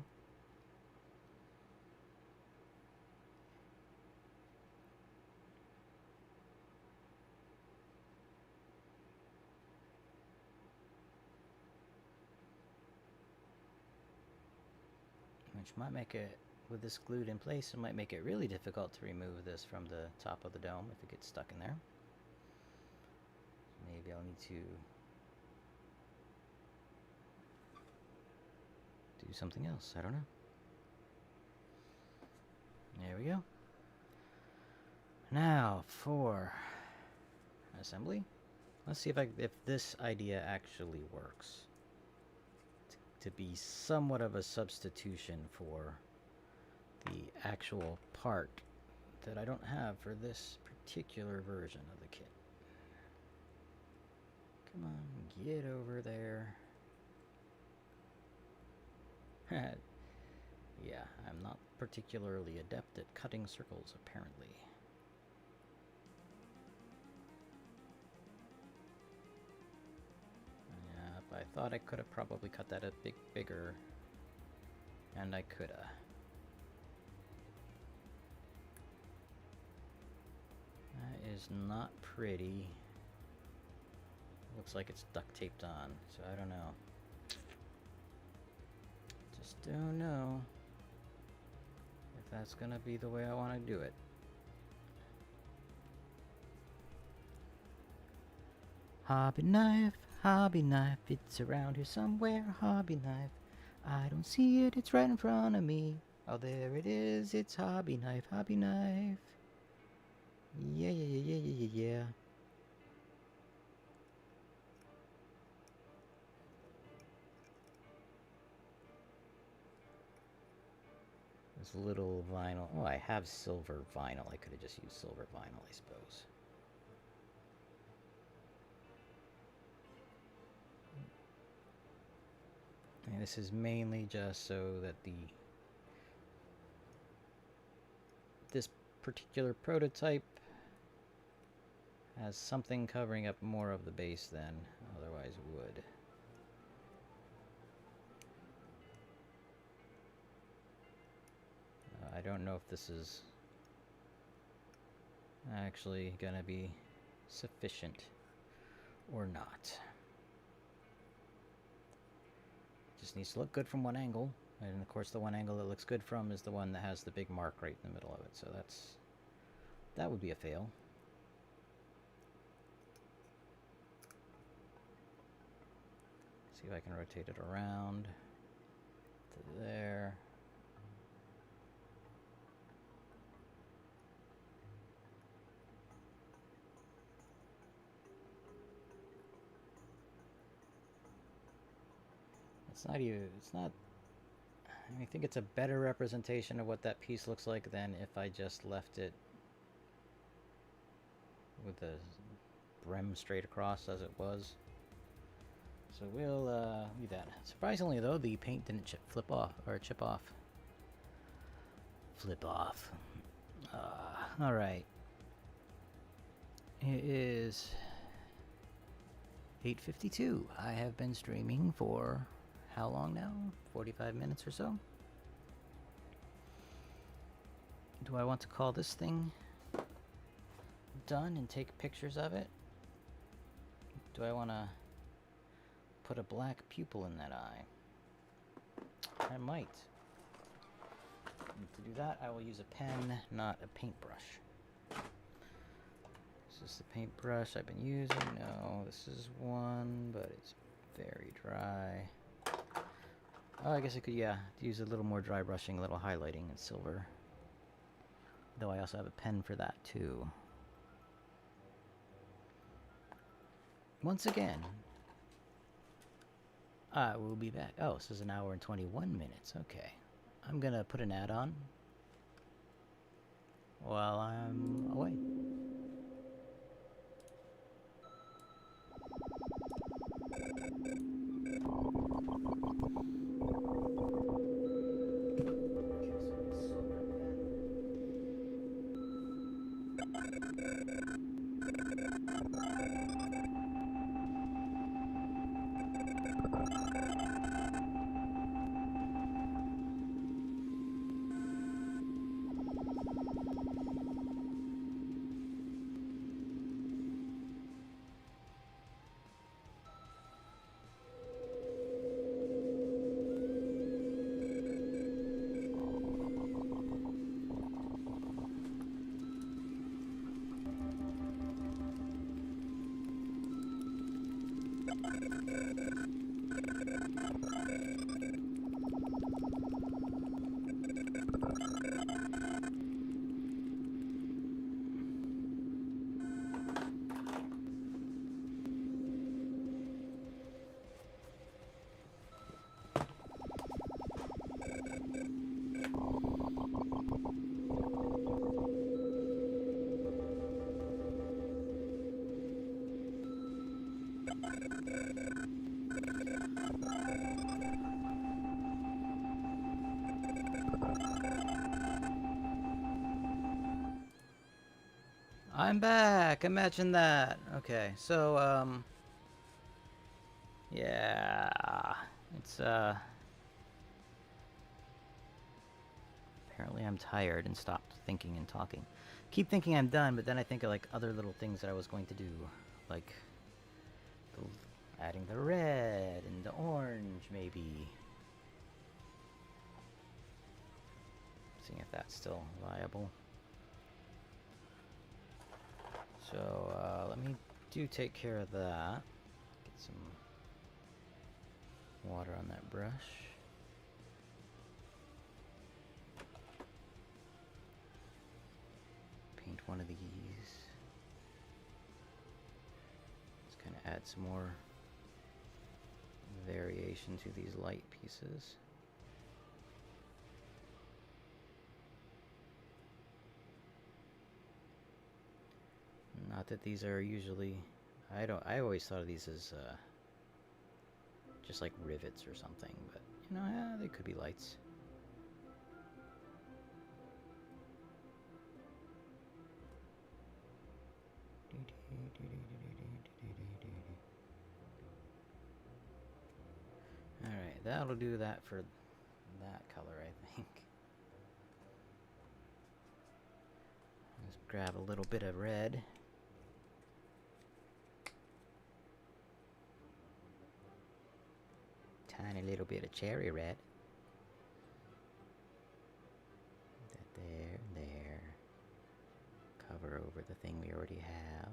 Which might make it, with this glued in place, it might make it really difficult to remove this from the top of the dome if it gets stuck in there. Maybe I'll need to do something else, I don't know. There we go. Now for assembly. Let's see if this idea actually works. To be somewhat of a substitution for the actual part that I don't have for this particular version of the kit. Come on, get over there. Yeah, I'm not particularly adept at cutting circles, apparently. Yeah, I thought I could have probably cut that a bit bigger, and I coulda. That is not pretty. Looks like it's duct taped on, so I don't know. Just don't know if that's gonna be the way I want to do it. Hobby knife, it's around here somewhere. Hobby knife, I don't see it, it's right in front of me. Oh, there it is, it's hobby knife, hobby knife. Yeah, yeah, yeah, yeah, yeah, yeah. This little vinyl. Oh, I have silver vinyl. I could have just used silver vinyl, I suppose. And this is mainly just so that this particular prototype has something covering up more of the base than otherwise would. I don't know if this is actually gonna be sufficient or not. Just needs to look good from one angle, and of course the one angle that looks good from is the one that has the big mark right in the middle of it, so that would be a fail. See if I can rotate it around to there. I think it's a better representation of what that piece looks like than if I just left it with the brim straight across as it was. So we'll leave that. Surprisingly though, the paint didn't chip off. Flip off. Alright. It is 8:52. I have been streaming for how long now? 45 minutes or so? Do I want to call this thing done and take pictures of it? Do I want to put a black pupil in that eye? I might. And to do that, I will use a pen, not a paintbrush. Is this the paintbrush I've been using? No, this is one, but it's very dry. Oh, I guess I could, use a little more dry brushing, a little highlighting in silver. Though I also have a pen for that, too. Once again, I will be back. Oh, this is an hour and 21 minutes. Okay. I'm gonna put an ad on while I'm away. I'm back. Imagine that. Okay, so yeah, it's apparently I'm tired and stopped thinking and talking. Keep thinking I'm done, but then I think of like other little things that I was going to do, like adding the red and the orange, maybe. Seeing if that's still viable. So let me take care of that. Get some water on that brush. Paint one of these. Let's kind of add some more variation to these light pieces. Not that these are usually, I always thought of these as just like rivets or something, but you know, yeah, they could be lights. Alright, that'll do that for that color, I think. Let's grab a little bit of red. Tiny little bit of cherry red. That there. Cover over the thing we already have.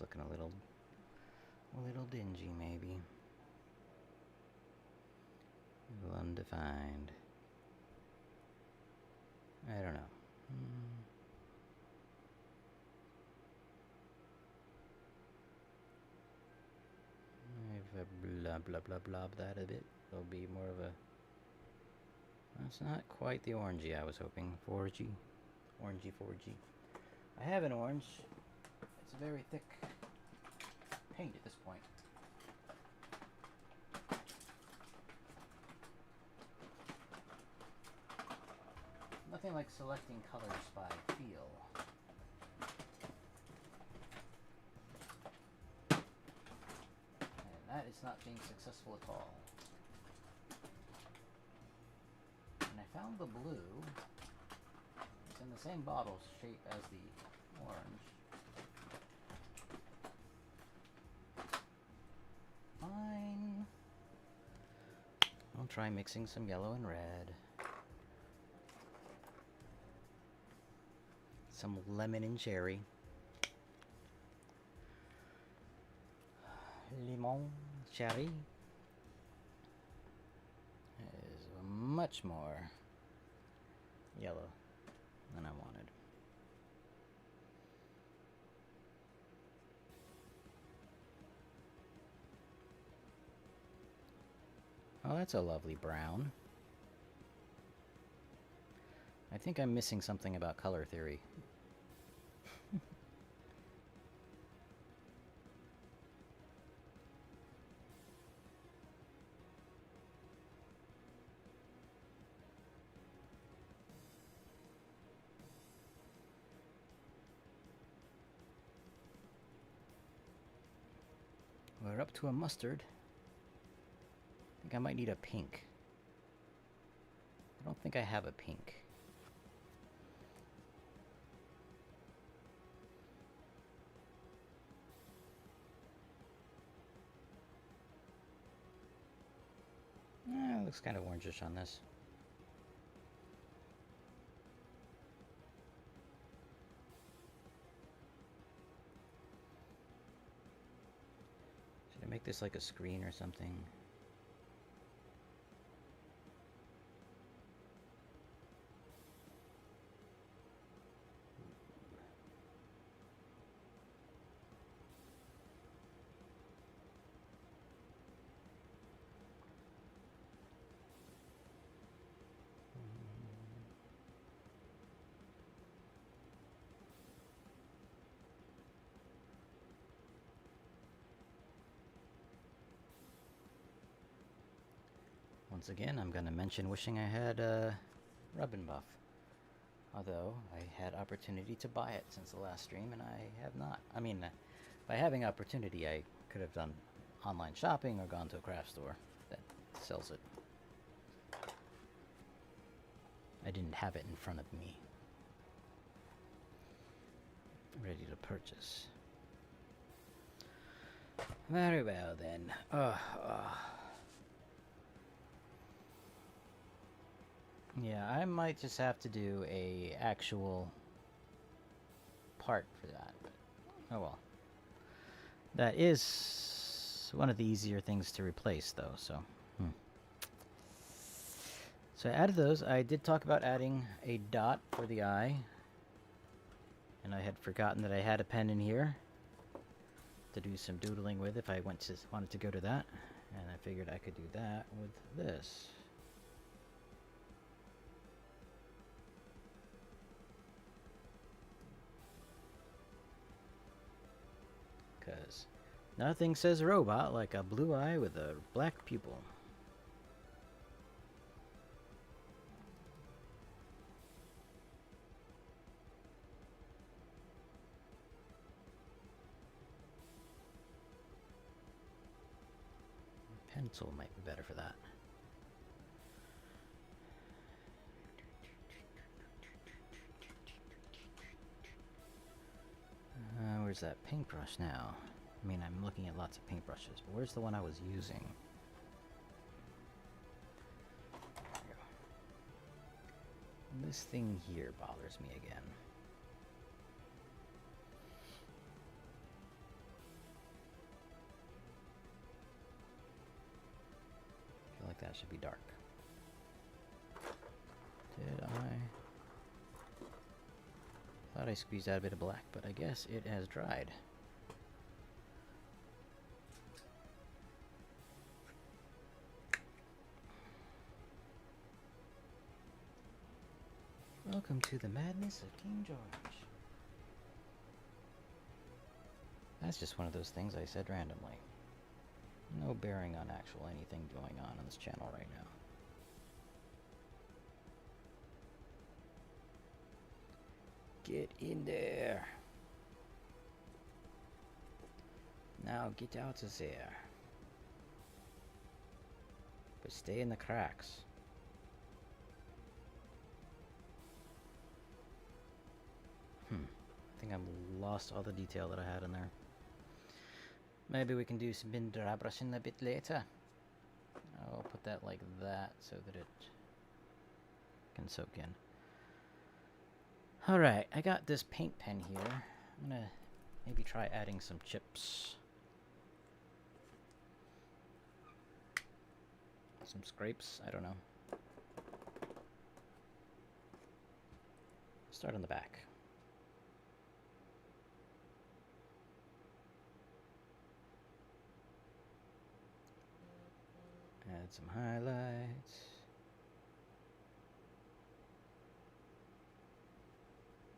Looking a little dingy, maybe. A little undefined. I don't know. I've blah blah blah blah that a bit. It'll be more of a. That's not quite the orangey I was hoping. 4G, orangey 4G. I have an orange. It's a very thick paint at this point. Nothing like selecting colors by feel. And that is not being successful at all. And I found the blue. It's in the same bottle shape as the orange. Fine. I'll try mixing some yellow and red. Some lemon and cherry. Limon, cherry. Is much more yellow than I wanted. Oh, that's a lovely brown. I think I'm missing something about color theory. We're up to a mustard. I think I might need a pink. I don't think I have a pink. It looks kind of orangish on this. Should I make this like a screen or something? Once again, I'm going to mention wishing I had a Rub and Buff. Although, I had opportunity to buy it since the last stream, and I have not. I mean, by having opportunity, I could have done online shopping or gone to a craft store that sells it. I didn't have it in front of me, ready to purchase. Very well, then. Yeah, I might just have to do a actual part for that. But, oh well. That is one of the easier things to replace, though, so. So I added those. I did talk about adding a dot for the eye. And I had forgotten that I had a pen in here to do some doodling with if I wanted to go to that. And I figured I could do that with this. Because nothing says robot like a blue eye with a black pupil. Pencil might be better for that. Where's that paintbrush now? I mean, I'm looking at lots of paintbrushes, but where's the one I was using? There we go. This thing here bothers me again. I feel like that should be dark. Did I? Thought I squeezed out a bit of black, but I guess it has dried. Welcome to the madness of King George. That's just one of those things I said randomly. No bearing on actual anything going on this channel right now. Get in there. Now get out of there. But stay in the cracks. I think I lost all the detail that I had in there. Maybe we can do some bin dry brushing a bit later. I'll put that like that so that it can soak in. Alright, I got this paint pen here. I'm gonna maybe try adding some chips. Some scrapes, I don't know. Start on the back. Add some highlights.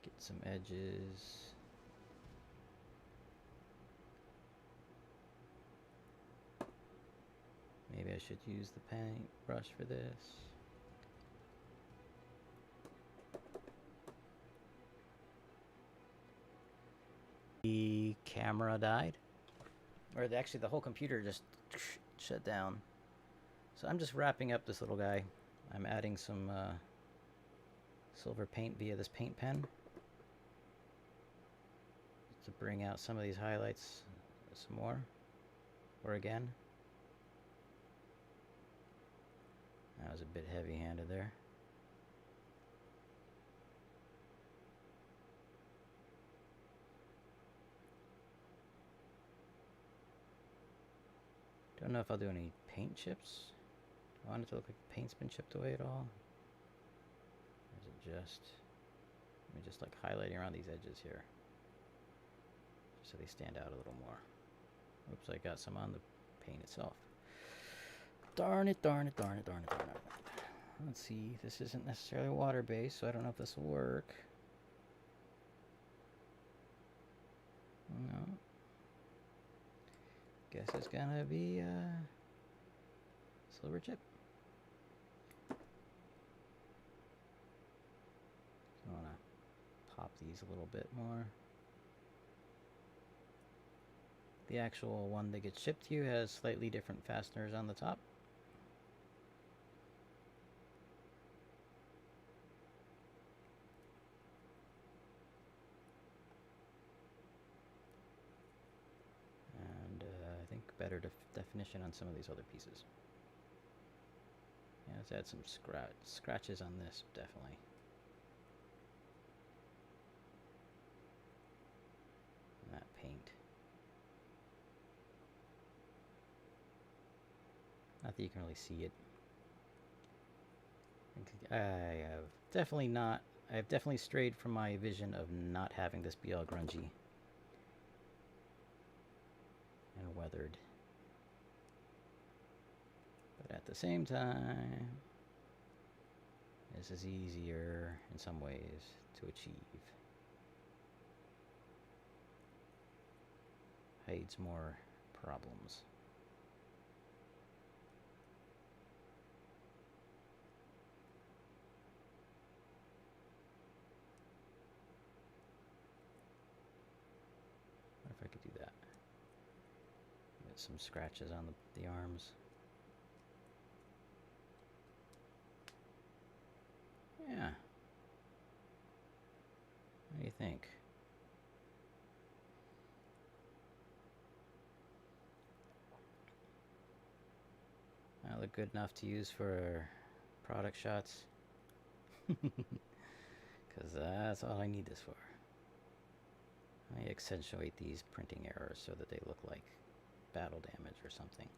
Get some edges. Maybe I should use the paint brush for this. The camera died. Or actually the whole computer just shut down. So I'm just wrapping up this little guy. I'm adding some silver paint via this paint pen to bring out some of these highlights some more, or again. That was a bit heavy-handed there. Don't know if I'll do any paint chips. I want it to look like the paint's been chipped away at all. Or is it just... Let me just like highlighting around these edges here. Just so they stand out a little more. Oops, I got some on the paint itself. Darn it, darn it, darn it, darn it, darn it. Let's see, this isn't necessarily water-based, so I don't know if this will work. No. Guess it's gonna be silver chip. I want to pop these a little bit more. The actual one that gets shipped to you has slightly different fasteners on the top. And I think better definition on some of these other pieces. Yeah, let's add some scratches on this, definitely. And that paint. Not that you can really see it. I've definitely strayed from my vision of not having this be all grungy and weathered. But at the same time, this is easier in some ways to achieve. Hides more problems. What if I could do that? Get some scratches on the arms. Yeah. What do you think? That look good enough to use for product shots. Because that's all I need this for. Let me accentuate these printing errors so that they look like battle damage or something.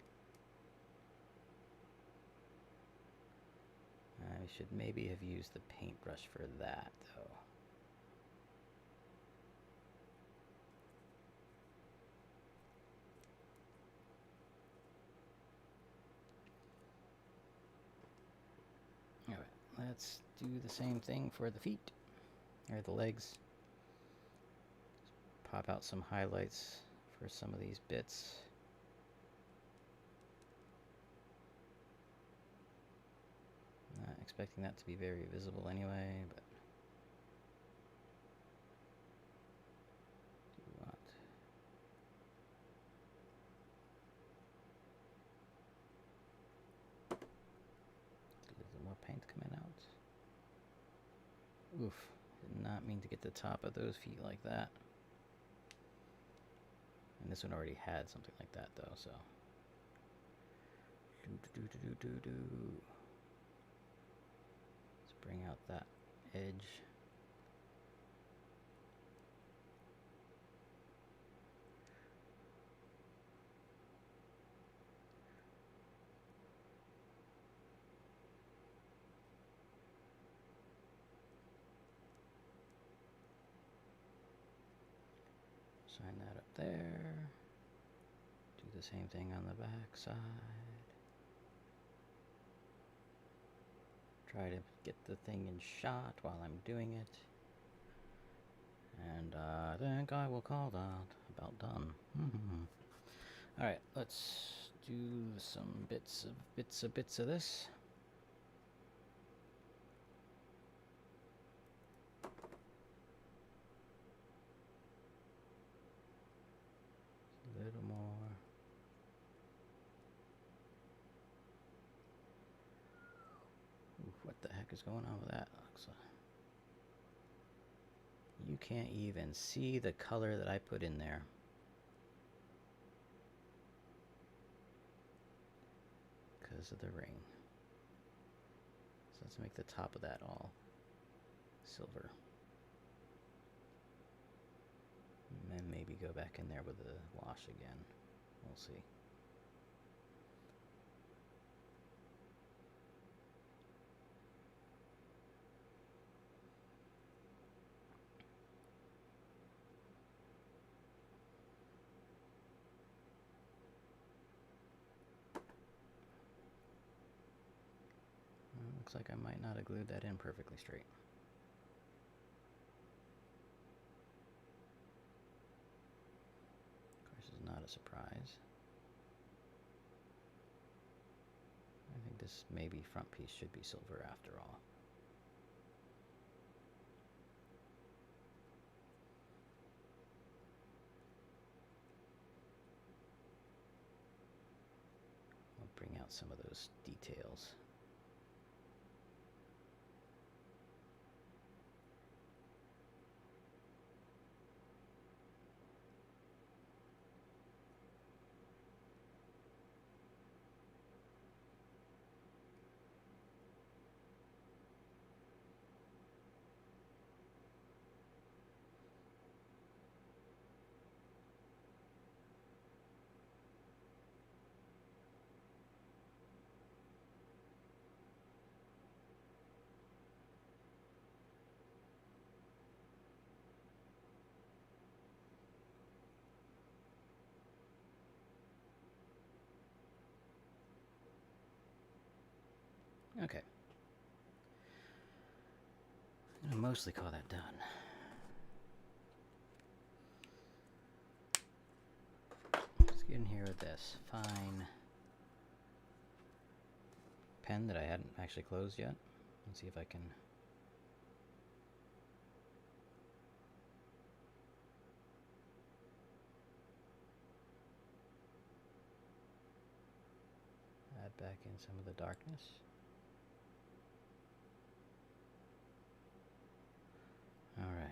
I should maybe have used the paintbrush for that, though. let's do the same thing for the feet, or the legs. Pop out some highlights for some of these bits. Not expecting that to be very visible anyway, but do you want a little more paint coming out? Oof, did not mean to get the top of those feet like that. And this one already had something like that though, so. Let's bring out that edge. Shine that up there. Do the same thing on the back side. Try to get the thing in shot while I'm doing it. And I think I will call that about done. Alright, let's do some bits of this. A little more. Ooh, what the heck is going on with that? You can't even see the color that I put in there. Because of the ring. So let's make the top of that all silver. And then maybe go back in there with the wash again. We'll see. Looks like I might not have glued that in perfectly straight. Of course, it's not a surprise. I think this maybe front piece should be silver after all. I'll bring out some of those details. Okay. I'm gonna mostly call that done. Let's get in here with this fine pen that I hadn't actually closed yet. Let's see if I can. Add back in some of the darkness. All right.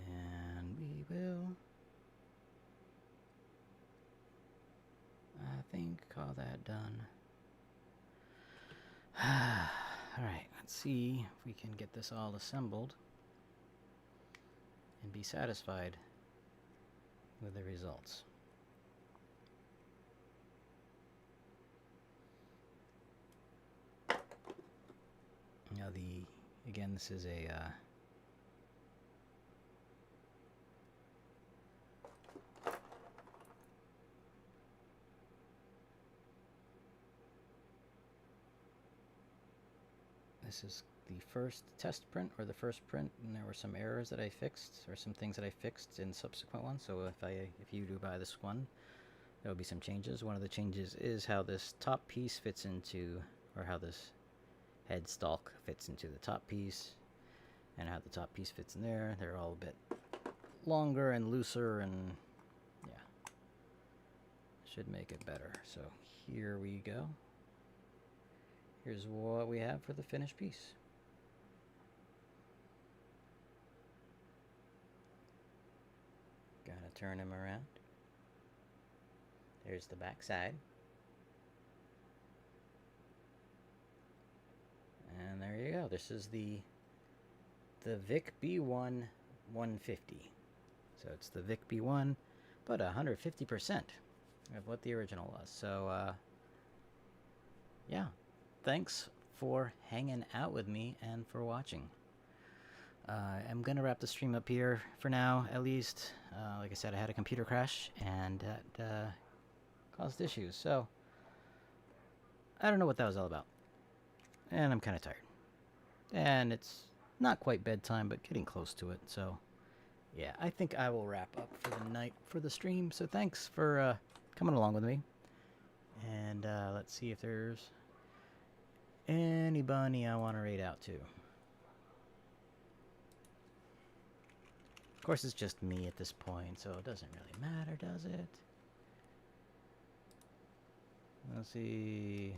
And we will, I think, call that done. All right, let's see if we can get this all assembled and be satisfied with the results. Now again, this is a This is the first test print, or the first print, and there were some errors that I fixed, or some things that I fixed in subsequent ones. So if you do buy this one, there will be some changes. One of the changes is how this top piece fits into, or how this head stalk fits into the top piece, and how the top piece fits in there. They're all a bit longer and looser, and yeah, should make it better. So here we go. Here's what we have for the finished piece. Gotta turn him around. There's the back side. And there you go. This is the ViC B1 150. So it's the ViC B1, but 150% of what the original was. So, yeah. Thanks for hanging out with me and for watching. I'm going to wrap the stream up here for now, at least. Like I said, I had a computer crash, and that caused issues. So, I don't know what that was all about. And I'm kind of tired. And it's not quite bedtime, but getting close to it. So, yeah, I think I will wrap up for the night for the stream. So thanks for coming along with me. And let's see if there's anybody I want to raid out to. Of course, it's just me at this point, so it doesn't really matter, does it? Let's see.